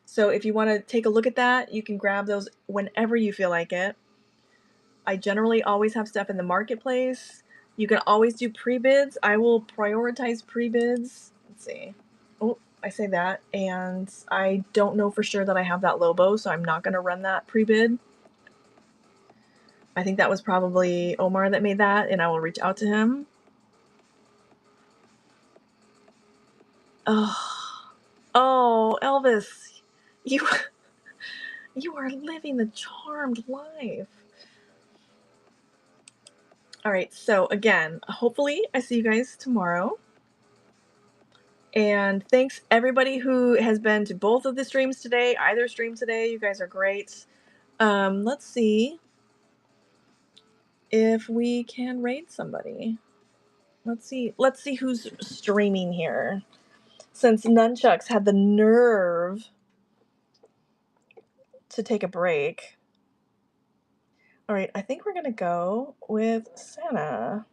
So if you want to take a look at that, you can grab those whenever you feel like it. I generally always have stuff in the marketplace. You can always do pre-bids. I will prioritize pre-bids. Let's see. Oh, I say that, and I don't know for sure that I have that Lobo, so I'm not going to run that pre-bid. I think that was probably Omar that made that, and I will reach out to him. Oh, Elvis, you are living the charmed life. All right, so again, hopefully I see you guys tomorrow. And thanks everybody who has been to both of the streams today, either stream today. You guys are great. Let's see if we can raid somebody. Let's see who's streaming here. Since Nunchucks had the nerve to take a break. All right, I think we're gonna go with Santa.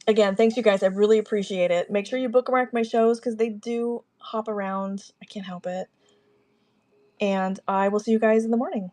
Again, thanks you guys. I really appreciate it. Make sure you bookmark my shows because they do hop around. I can't help it. And I will see you guys in the morning.